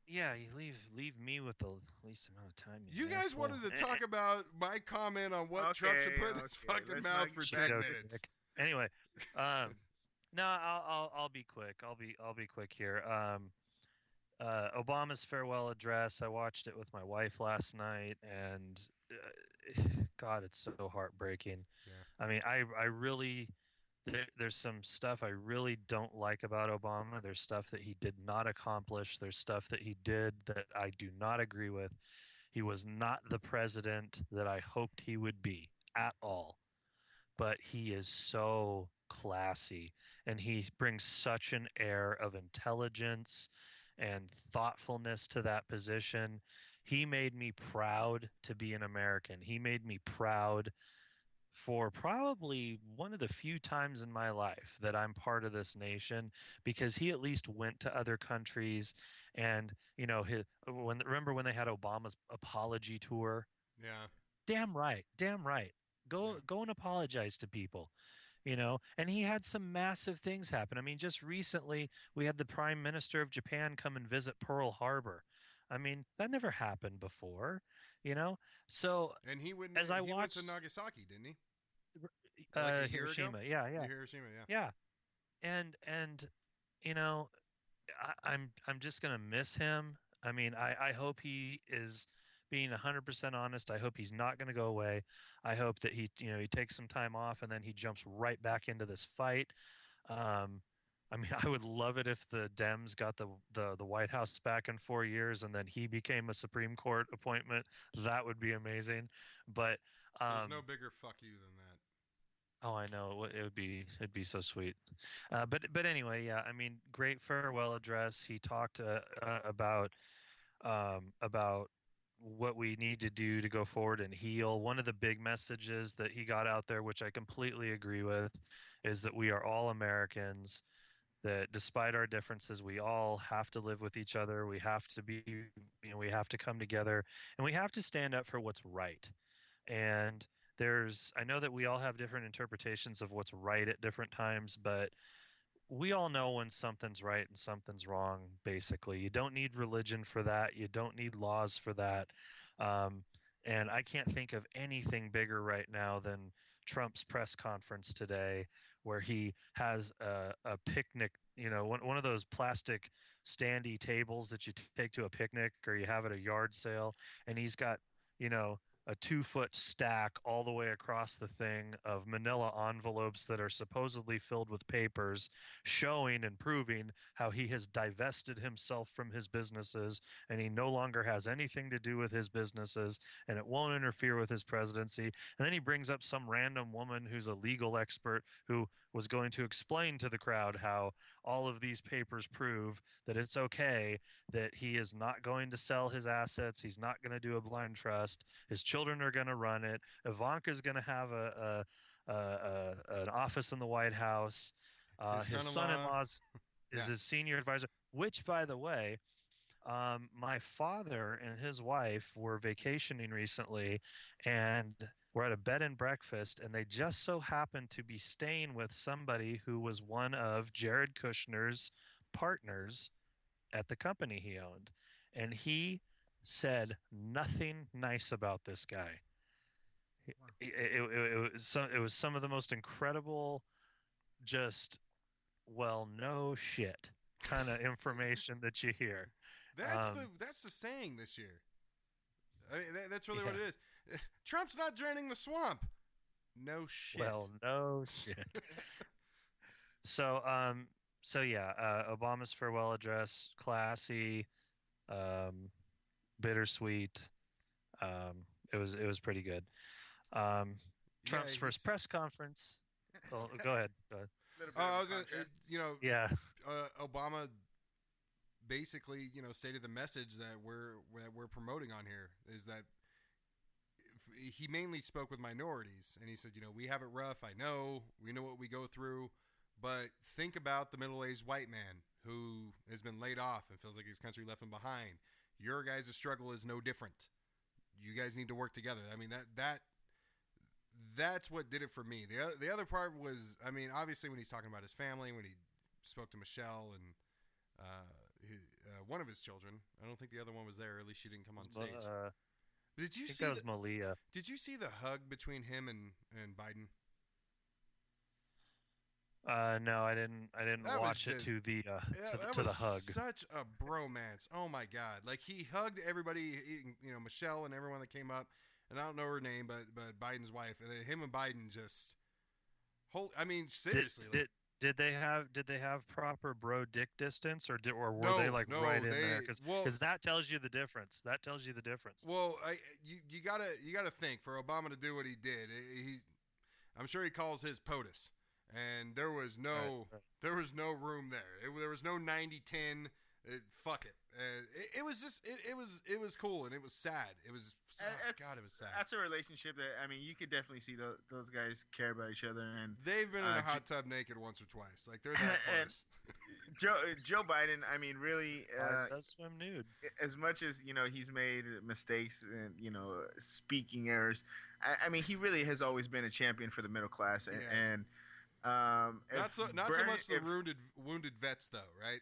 Speaker 8: Yeah, you leave me with the least amount of time.
Speaker 7: You guys wanted to talk about my comment on what Trump should put in his fucking mouth for 10 minutes.
Speaker 8: Anyway, no, I'll be quick. I'll be quick here. Obama's farewell address. I watched it with my wife last night, and God, it's so heartbreaking. Yeah. I mean, I really. There's some stuff I really don't like about Obama. There's stuff that he did not accomplish. There's stuff that he did that I do not agree with. He was not the president that I hoped he would be at all. But he is so classy, and he brings such an air of intelligence and thoughtfulness to that position. He made me proud to be an American. He made me proud for probably one of the few times in my life that I'm part of this nation, because he at least went to other countries. And remember when they had Obama's apology tour?
Speaker 7: Yeah.
Speaker 8: Damn right. Go and apologize to people. And he had some massive things happen. I mean, just recently we had the Prime Minister of Japan come and visit Pearl Harbor. I mean, that never happened before. So
Speaker 7: And he went.
Speaker 8: as I
Speaker 7: he
Speaker 8: watched
Speaker 7: went to Nagasaki, didn't he? Like a year ago?
Speaker 8: Hiroshima, yeah,
Speaker 7: Hiroshima, yeah.
Speaker 8: yeah, and you know, I'm just gonna miss him. I mean, I hope he is being 100% honest. I hope he's not gonna go away. I hope that he takes some time off and then he jumps right back into this fight. Um, I mean, I would love it if the Dems got the White House back in 4 years and then he became a Supreme Court appointment. That would be amazing. But
Speaker 7: There's no bigger fuck you than that.
Speaker 8: oh, I know it'd be so sweet. But anyway, yeah. I mean, great farewell address. He talked about what we need to do to go forward and heal. One of the big messages that he got out there, which I completely agree with, is that we are all Americans. That despite our differences, we all have to live with each other. We have to we have to come together, and we have to stand up for what's right. And I know that we all have different interpretations of what's right at different times, but we all know when something's right and something's wrong, basically. You don't need religion for that. You don't need laws for that. And I can't think of anything bigger right now than Trump's press conference today, where he has a picnic, one of those plastic standy tables that you take to a picnic or you have at a yard sale. And he's got, a 2-foot stack all the way across the thing of manila envelopes that are supposedly filled with papers, showing and proving how he has divested himself from his businesses and he no longer has anything to do with his businesses and it won't interfere with his presidency. And then he brings up some random woman who's a legal expert who was going to explain to the crowd how all of these papers prove that it's okay, that he is not going to sell his assets, he's not going to do a blind trust, his children are going to run it, Ivanka's going to have an office in the White House, his son-in-law is his senior advisor, which, by the way, my father and his wife were vacationing recently, and we're at a bed and breakfast, and they just so happened to be staying with somebody who was one of Jared Kushner's partners at the company he owned. And he said nothing nice about this guy. It was some of the most incredible, just, well, no shit kind of information that you hear.
Speaker 7: That's the saying this year. I mean, that's really what it is. Trump's not draining the swamp. No shit.
Speaker 8: Well, no shit. So yeah, Obama's farewell address, classy, bittersweet. It was pretty good. Trump's first press conference. Oh, go ahead.
Speaker 7: I was
Speaker 8: yeah.
Speaker 7: Obama basically, stated the message that we're promoting on here is that he mainly spoke with minorities, and he said, we have it rough. I know, we know what we go through, but think about the middle-aged white man who has been laid off and feels like his country left him behind. Your guys' struggle is no different. You guys need to work together. I mean, that's what did it for me. The other part was, I mean, obviously when he's talking about his family, when he spoke to Michelle and one of his children. I don't think the other one was there. Or at least she didn't come on stage. Did you see?
Speaker 8: That was Malia.
Speaker 7: Did you see the hug between him and Biden?
Speaker 8: No, I didn't watch it to the hug.
Speaker 7: Such a bromance. Oh my god! Like he hugged everybody. Michelle and everyone that came up, and I don't know her name, but Biden's wife, and then him and Biden just. I mean, seriously.
Speaker 8: Did they have proper bro dick distance, or were they like right in there? Because that tells you the difference. That tells you the difference.
Speaker 7: Well, you gotta think for Obama to do what he did. I'm sure he calls his POTUS, and there was no room there. There was no 90-10. Fuck it. It was just it was cool and it was sad. It was God, it was sad.
Speaker 9: That's a relationship that you could definitely see those guys care about each other, and
Speaker 7: they've been in a hot tub naked once or twice. Like they're that close.
Speaker 9: Joe Biden, really
Speaker 8: does swim nude.
Speaker 9: As much as he's made mistakes and speaking errors, he really has always been a champion for the middle class, and
Speaker 7: not so much the wounded vets though, right?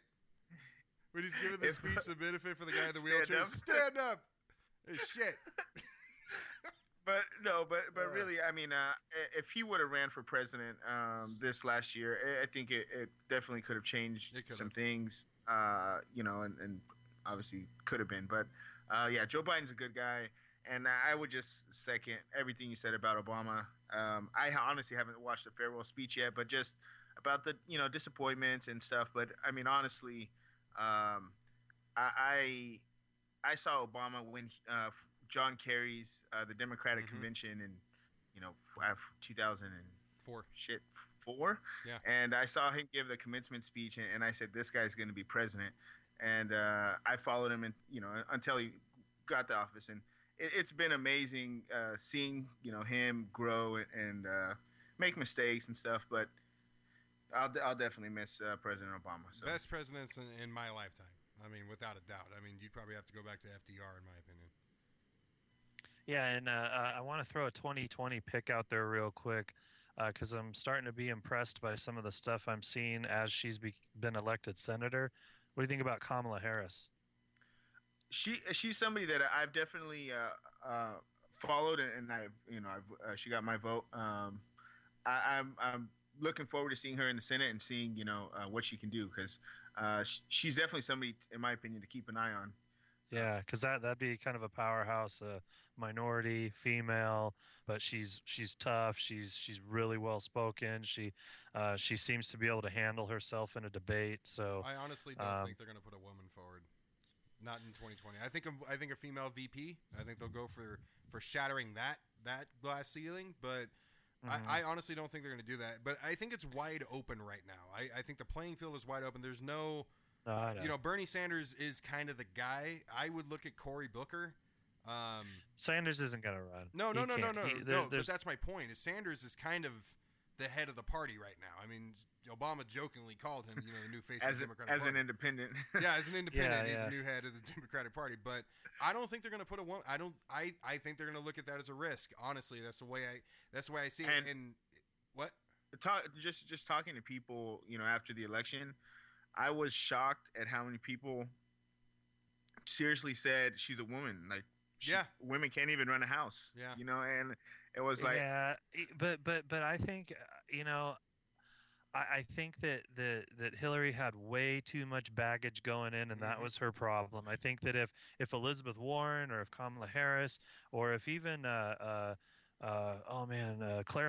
Speaker 7: When he's giving the speech, the benefit for the guy in the wheelchair, stand up. Hey, shit.
Speaker 9: but really, I mean, if he would have ran for president this last year, I think it definitely could have changed some things. And obviously could have been, but yeah, Joe Biden's a good guy, and I would just second everything you said about Obama. I honestly haven't watched the farewell speech yet, but just about the disappointments and stuff. But I mean, honestly, I saw Obama when John Kerry's the Democratic convention in 2004. Yeah. And I saw him give the commencement speech, and I said, this guy's going to be president. And I followed him, and until he got the office, and it's been amazing seeing him grow and make mistakes and stuff. But I'll definitely miss President Obama. So.
Speaker 7: Best presidents in my lifetime. I mean, without a doubt. I mean, you'd probably have to go back to FDR, in my opinion.
Speaker 8: Yeah, and I want to throw a 2020 pick out there real quick because I'm starting to be impressed by some of the stuff I'm seeing as she's been elected senator. What do you think about Kamala Harris?
Speaker 9: She's somebody that I've definitely followed, and she got my vote. I'm looking forward to seeing her in the Senate and seeing what she can do, because she's definitely somebody, in my opinion, to keep an eye on.
Speaker 8: Yeah, because that'd be kind of a powerhouse, minority, female, but she's tough. She's really well spoken. She seems to be able to handle herself in a debate. So
Speaker 7: I honestly don't think they're going to put a woman forward. Not in 2020. I think a female VP. I think they'll go for shattering that glass ceiling. But I honestly don't think they're going to do that. But I think it's wide open right now. I think the playing field is wide open. There's no. Bernie Sanders is kind of the guy. I would look at Cory Booker.
Speaker 8: Sanders isn't going to run.
Speaker 7: No. But that's my point. Sanders is kind of the head of the party right now. I mean, Obama jokingly called him, the new face of the Democratic Party.
Speaker 9: As an independent.
Speaker 7: Yeah, as an independent, he's the new head of the Democratic Party. But I don't think they're going to put a woman. I think they're going to look at that as a risk. Honestly, that's the way I see it. And what?
Speaker 9: Just talking to people, after the election, I was shocked at how many people seriously said she's a woman. Like, women can't even run a house.
Speaker 7: Yeah.
Speaker 9: And it was like,
Speaker 8: but I think, I think that Hillary had way too much baggage going in, and that was her problem. I think that if Elizabeth Warren or if Kamala Harris or if even Claire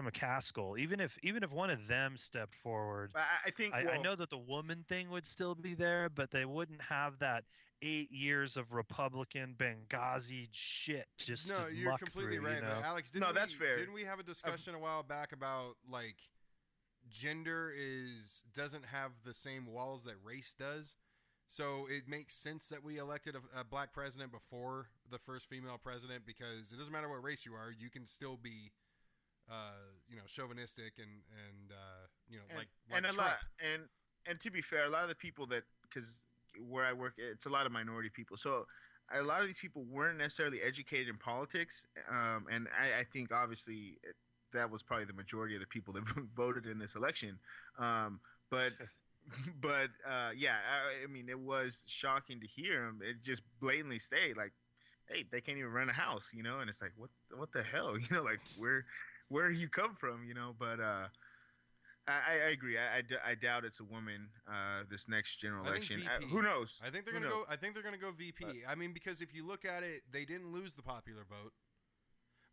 Speaker 8: McCaskill, even if one of them stepped forward, I know that the woman thing would still be there, but they wouldn't have that 8 years of Republican Benghazi shit.
Speaker 7: No, you're completely right. But Alex,
Speaker 9: that's fair.
Speaker 7: Didn't we have a discussion a while back about like gender doesn't have the same walls that race does? So it makes sense that we elected a black president before the first female president, because it doesn't matter what race you are, you can still be, chauvinistic and
Speaker 9: Trump. And to be fair, a lot of the people because where I work, it's a lot of minority people. So a lot of these people weren't necessarily educated in politics, and I think obviously that was probably the majority of the people that voted in this election. But I mean, it was shocking to hear him. It just blatantly stated, like, hey, they can't even run a house, and it's like, what the hell, like, where you come from, But I agree. I doubt it's a woman this next general election. Who knows?
Speaker 7: I think they're gonna go. I think they're gonna go VP. I mean, because if you look at it, they didn't lose the popular vote.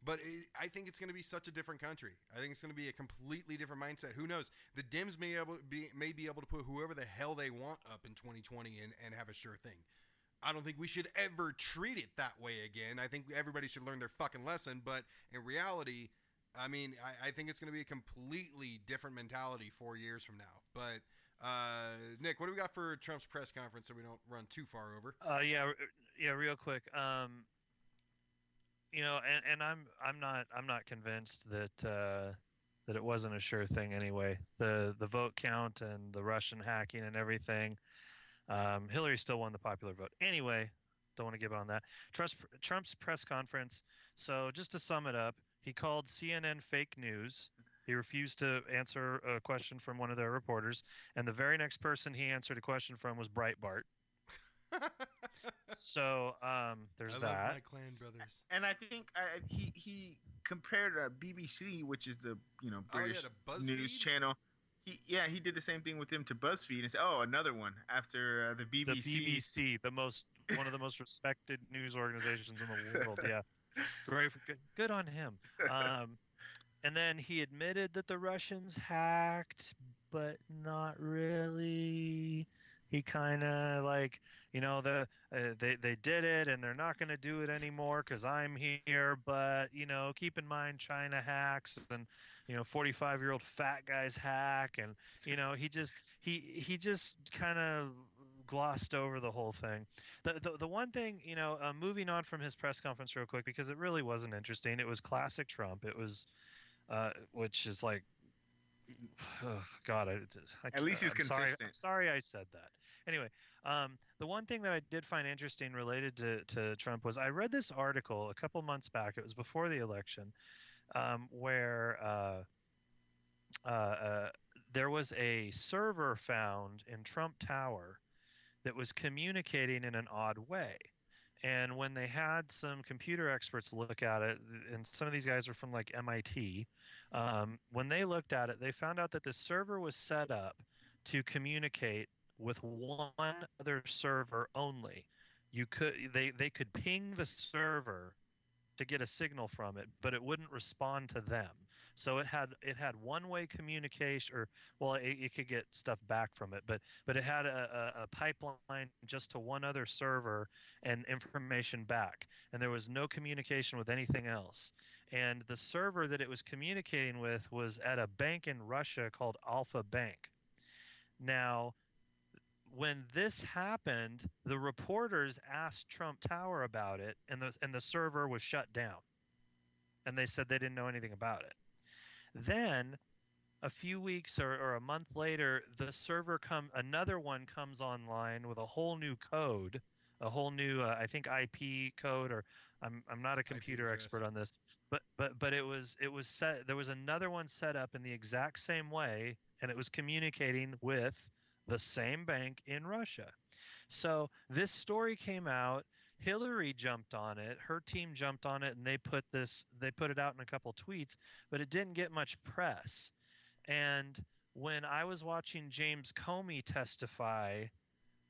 Speaker 7: But I think it's going to be such a different country. I think it's going to be a completely different mindset. Who knows? The Dems may be able to put whoever the hell they want up in 2020 and have a sure thing. I don't think we should ever treat it that way again. I think everybody should learn their fucking lesson. But in reality, I mean, I think it's going to be a completely different mentality 4 years from now. But Nick, what do we got for Trump's press conference so we don't run too far over?
Speaker 8: Real quick. And I'm not convinced that it wasn't a sure thing anyway. The vote count and the Russian hacking and everything. Hillary still won the popular vote. Anyway, don't want to give on that. Trump's press conference. So just to sum it up, he called CNN fake news. He refused to answer a question from one of their reporters, and the very next person he answered a question from was Breitbart. So there's that.
Speaker 7: I love my clan brothers.
Speaker 9: And I think he compared to BBC, which is the British
Speaker 7: the
Speaker 9: news
Speaker 7: BuzzFeed?
Speaker 9: channel. He did the same thing with him to BuzzFeed and said, "Oh, another one after the BBC."
Speaker 8: The BBC, one of the most respected news organizations in the world. Yeah, great, good on him. And then he admitted that the Russians hacked, but not really. He kind of like, they did it and they're not going to do it anymore because I'm here. But, keep in mind China hacks and, 45-year-old fat guys hack. And, he just kind of glossed over the whole thing. The one thing, moving on from his press conference real quick, because it really wasn't interesting. It was classic Trump. It was, which is like, oh, God,
Speaker 9: at least he's
Speaker 8: I'm
Speaker 9: consistent.
Speaker 8: Sorry I said that. Anyway, the one thing that I did find interesting related to Trump was I read this article a couple months back. It was before the election, where there was a server found in Trump Tower that was communicating in an odd way. And when they had some computer experts look at it, and some of these guys are from like MIT, when they looked at it, they found out that the server was set up to communicate with one other server only. They could ping the server to get a signal from it, but it wouldn't respond to them. So it had one-way communication, or it could get stuff back from it, but it had a pipeline just to one other server and information back, and there was no communication with anything else. And the server that it was communicating with was at a bank in Russia called Alpha Bank. Now, when this happened, the reporters asked Trump Tower about it, and the server was shut down, and they said they didn't know anything about it. Then, a few weeks or a month later, another one comes online with a whole new code, a whole new I think IP code, or I'm not a computer expert on this, but it was set. There was another one set up in the exact same way, and it was communicating with the same bank in Russia. So this story came out. Hillary jumped on it, her team jumped on it, and they put it out in a couple tweets, but it didn't get much press. And when I was watching James Comey testify,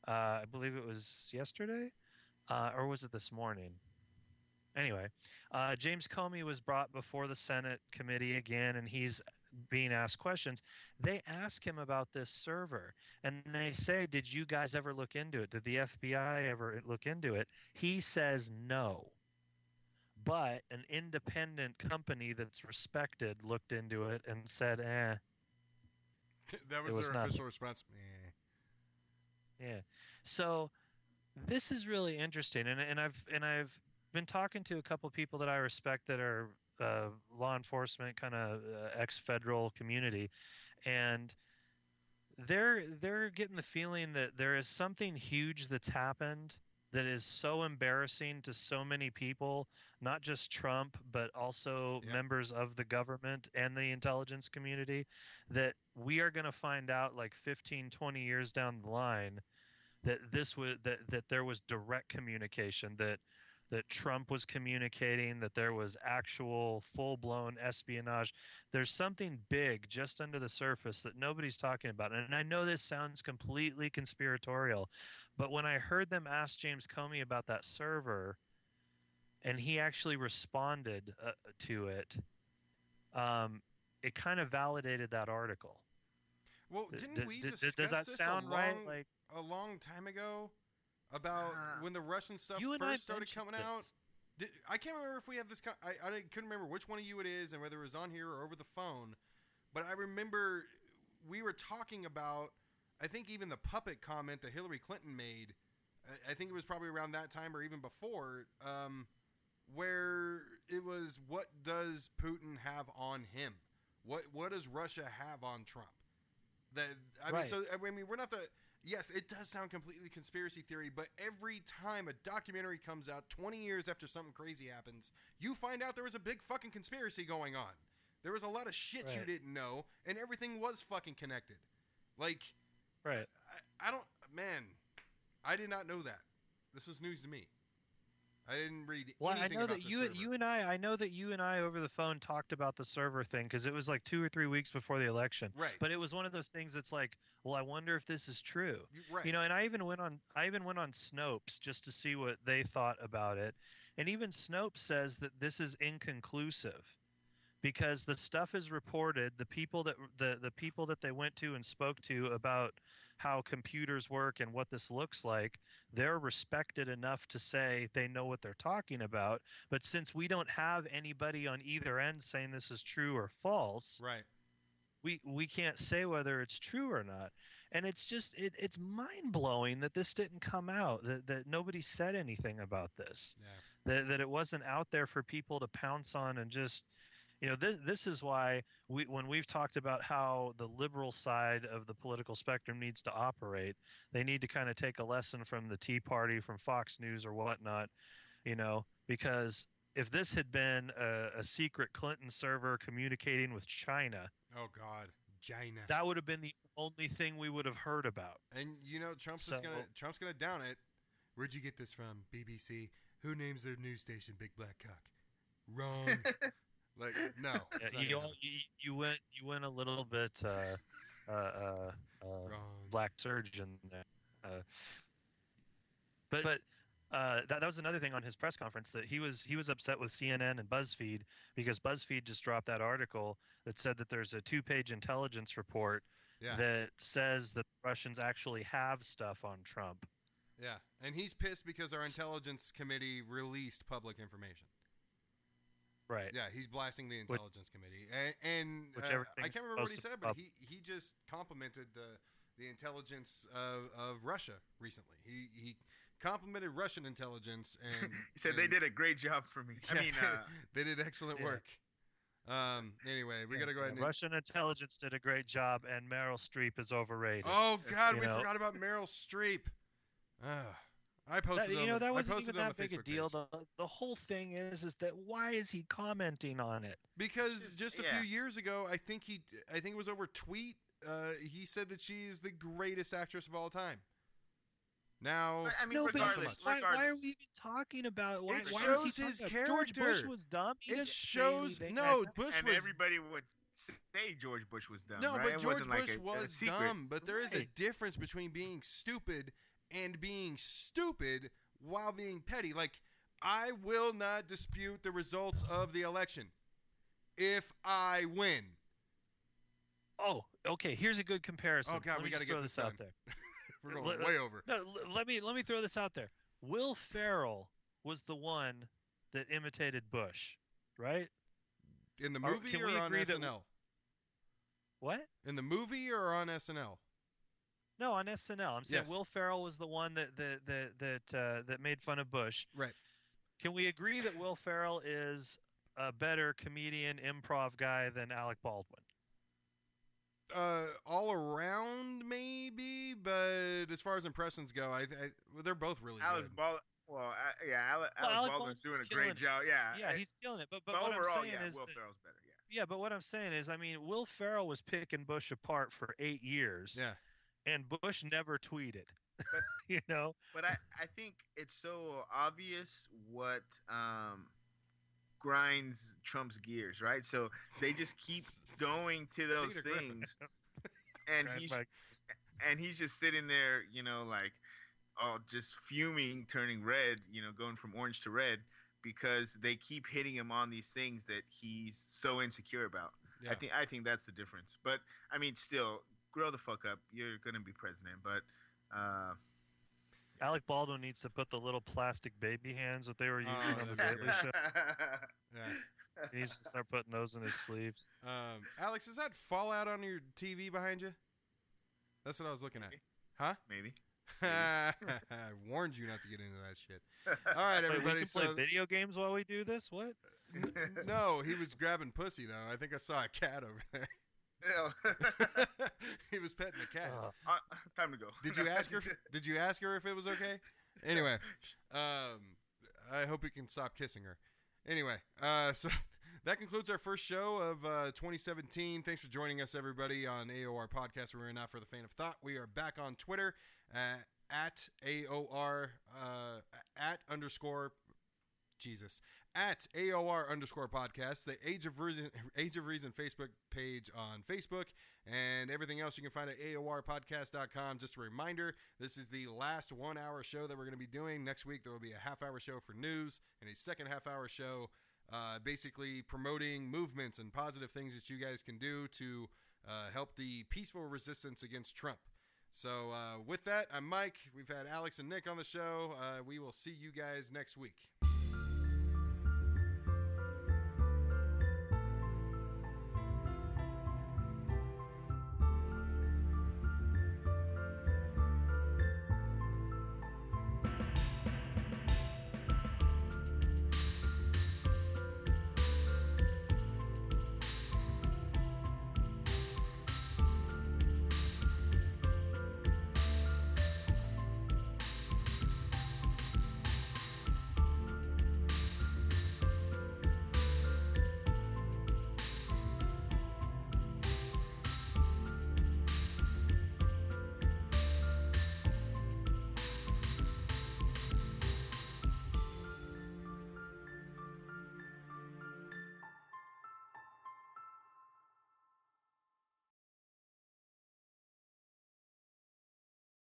Speaker 8: I believe it was yesterday, or was it this morning? Anyway, James Comey was brought before the Senate committee again, and he's being asked questions. They ask him about this server, and they say, did you guys ever look into it? Did the FBI ever look into it? He says no. But an independent company that's respected looked into it and said,
Speaker 7: That was their official response.
Speaker 8: Yeah. So this is really interesting, and I've been talking to a couple of people that I respect that are law enforcement, kind of ex-federal community, and they're getting the feeling that there is something huge that's happened that is so embarrassing to so many people, not just Trump, but also members of the government and the intelligence community, that we are going to find out like 15, 20 years down the line that that there was direct communication, that Trump was communicating, that there was actual full-blown espionage. There's something big just under the surface that nobody's talking about. And I know this sounds completely conspiratorial, but when I heard them ask James Comey about that server, and he actually responded to it, it kind of validated that article.
Speaker 7: Well, didn't we discuss
Speaker 8: does that
Speaker 7: this
Speaker 8: sound right? Like
Speaker 7: a long time ago? About when the Russian stuff first started coming out? I can't remember if we had this. I couldn't remember which one of you it is and whether it was on here or over the phone. But I remember we were talking about, I think even the puppet comment that Hillary Clinton made, I think it was probably around that time or even before, where it was, what does Putin have on him? What does Russia have on Trump? We're not the... Yes, it does sound completely conspiracy theory, but every time a documentary comes out 20 years after something crazy happens, you find out there was a big fucking conspiracy going on. There was a lot of shit you didn't know, and everything was fucking connected. Like, I did not know that. This is news to me. I didn't read
Speaker 8: Well, I
Speaker 7: anything
Speaker 8: know
Speaker 7: about
Speaker 8: that
Speaker 7: the
Speaker 8: you
Speaker 7: server.
Speaker 8: you and I know that you and I over the phone talked about the server thing because it was like 2 or 3 weeks before the election.
Speaker 7: Right.
Speaker 8: But it was one of those things that's like, well, I wonder if this is true.
Speaker 7: Right.
Speaker 8: You know, and I even went on Snopes just to see what they thought about it. And even Snopes says that this is inconclusive because the stuff is reported, the people that they went to and spoke to about how computers work and what this looks like, they're respected enough to say they know what they're talking about. But since we don't have anybody on either end saying this is true or false,
Speaker 7: Right.
Speaker 8: we can't say whether it's true or not. And it's just it's mind-blowing that this didn't come out, that nobody said anything about this.
Speaker 7: Yeah.
Speaker 8: That it wasn't out there for people to pounce on and just, you know, this is why when we've talked about how the liberal side of the political spectrum needs to operate, they need to kind of take a lesson from the Tea Party, from Fox News or whatnot, you know, because if this had been a secret Clinton server communicating with China,
Speaker 7: oh God, China,
Speaker 8: that would have been the only thing we would have heard about.
Speaker 7: And you know, Trump's gonna down it. Where'd you get this from? BBC. Who names their news station Big Black Cock? Wrong. Like no,
Speaker 8: you went a little bit black surgeon there, but that was another thing on his press conference, that he was upset with CNN and BuzzFeed because BuzzFeed just dropped that article that said that there's a 2-page intelligence report that says that the Russians actually have stuff on Trump.
Speaker 7: Yeah, and he's pissed because our intelligence committee released public information.
Speaker 8: Right.
Speaker 7: Yeah, he's blasting the intelligence committee, and I can't remember what he said, but he just complimented the intelligence of Russia recently. He complimented Russian intelligence, and
Speaker 9: he said they did a great job for me.
Speaker 7: Yeah,
Speaker 9: I mean,
Speaker 7: they did excellent work. Anyway, we got to go ahead and
Speaker 8: Russian intelligence did a great job, and Meryl Streep is overrated.
Speaker 7: Oh God, we forgot about Meryl Streep. I posted
Speaker 8: that wasn't even that big
Speaker 7: Facebook
Speaker 8: a deal.
Speaker 7: page.
Speaker 8: The whole thing is that why is he commenting on it?
Speaker 7: Because just a few years ago, I think it was over tweet. He said that she is the greatest actress of all time. Now,
Speaker 9: I mean, regardless,
Speaker 8: why are we even talking about? Why
Speaker 7: shows
Speaker 8: is he
Speaker 7: his
Speaker 8: about
Speaker 7: character.
Speaker 8: George Bush was dumb.
Speaker 7: It shows Bush
Speaker 9: and
Speaker 7: was.
Speaker 9: Everybody would say George Bush was dumb.
Speaker 7: No,
Speaker 9: right?
Speaker 7: but
Speaker 9: It
Speaker 7: George
Speaker 9: wasn't
Speaker 7: Bush
Speaker 9: like a
Speaker 7: was
Speaker 9: secret.
Speaker 7: dumb. But there is a difference between being stupid and being stupid while being petty. Like, I will not dispute the results of the election if I win.
Speaker 8: Oh, okay. Here's a good comparison.
Speaker 7: Oh God, we got to get this
Speaker 8: out there.
Speaker 7: We're going way over.
Speaker 8: No, let me throw this out there. Will Ferrell was the one that imitated Bush, right?
Speaker 7: In the movie or on SNL?
Speaker 8: What?
Speaker 7: In the movie or on SNL?
Speaker 8: No, on SNL. I'm saying
Speaker 7: Yes.
Speaker 8: Will Ferrell was the one that made fun of Bush.
Speaker 7: Right.
Speaker 8: Can we agree that Will Ferrell is a better comedian, improv guy than Alec Baldwin?
Speaker 7: All around maybe, but as far as impressions go, they're both really good.
Speaker 9: Alec Baldwin's doing a great job.
Speaker 8: Yeah, he's killing it. But
Speaker 9: overall,
Speaker 8: what I'm saying is
Speaker 9: Will Ferrell's better.
Speaker 8: Yeah, but what I'm saying is, I mean, Will Ferrell was picking Bush apart for 8 years.
Speaker 7: Yeah.
Speaker 8: And Bush never tweeted.
Speaker 9: But,
Speaker 8: you know?
Speaker 9: But I think it's so obvious what grinds Trump's gears, right? So they just keep going to those things. And he's just sitting there, you know, like, oh, just fuming, turning red, you know, going from orange to red, because they keep hitting him on these things that he's so insecure about.
Speaker 7: Yeah.
Speaker 9: I think that's the difference. But I mean, still, grow the fuck up. You're gonna be president. But
Speaker 8: Alec Baldwin needs to put the little plastic baby hands that they were using on the Daily Show.
Speaker 7: Yeah.
Speaker 8: He needs to start putting those in his sleeves.
Speaker 7: Alex, is that Fallout on your TV behind you? That's what I was looking at. Huh?
Speaker 9: Maybe.
Speaker 7: I warned you not to get into that shit. All right, everybody.
Speaker 8: Wait, we can play video games while we do this? What?
Speaker 7: No, he was grabbing pussy though. I think I saw a cat over there. He was petting a cat.
Speaker 9: Time to go.
Speaker 7: Did you ask her if it was okay? Anyway, I hope you can stop kissing her. Anyway, so that concludes our first show of 2017. Thanks for joining us, everybody, on AOR Podcast. We're not for the faint of thought. We are back on Twitter at AOR @_ at AOR_podcast, the Age of Reason Facebook page on Facebook, and everything else you can find at AORpodcast.com. Just a reminder, this is the last 1 hour show that we're going to be doing. Next week, there will be a half-hour show for news and a second half-hour show basically promoting movements and positive things that you guys can do to help the peaceful resistance against Trump. So with that, I'm Mike. We've had Alex and Nick on the show. We will see you guys next week.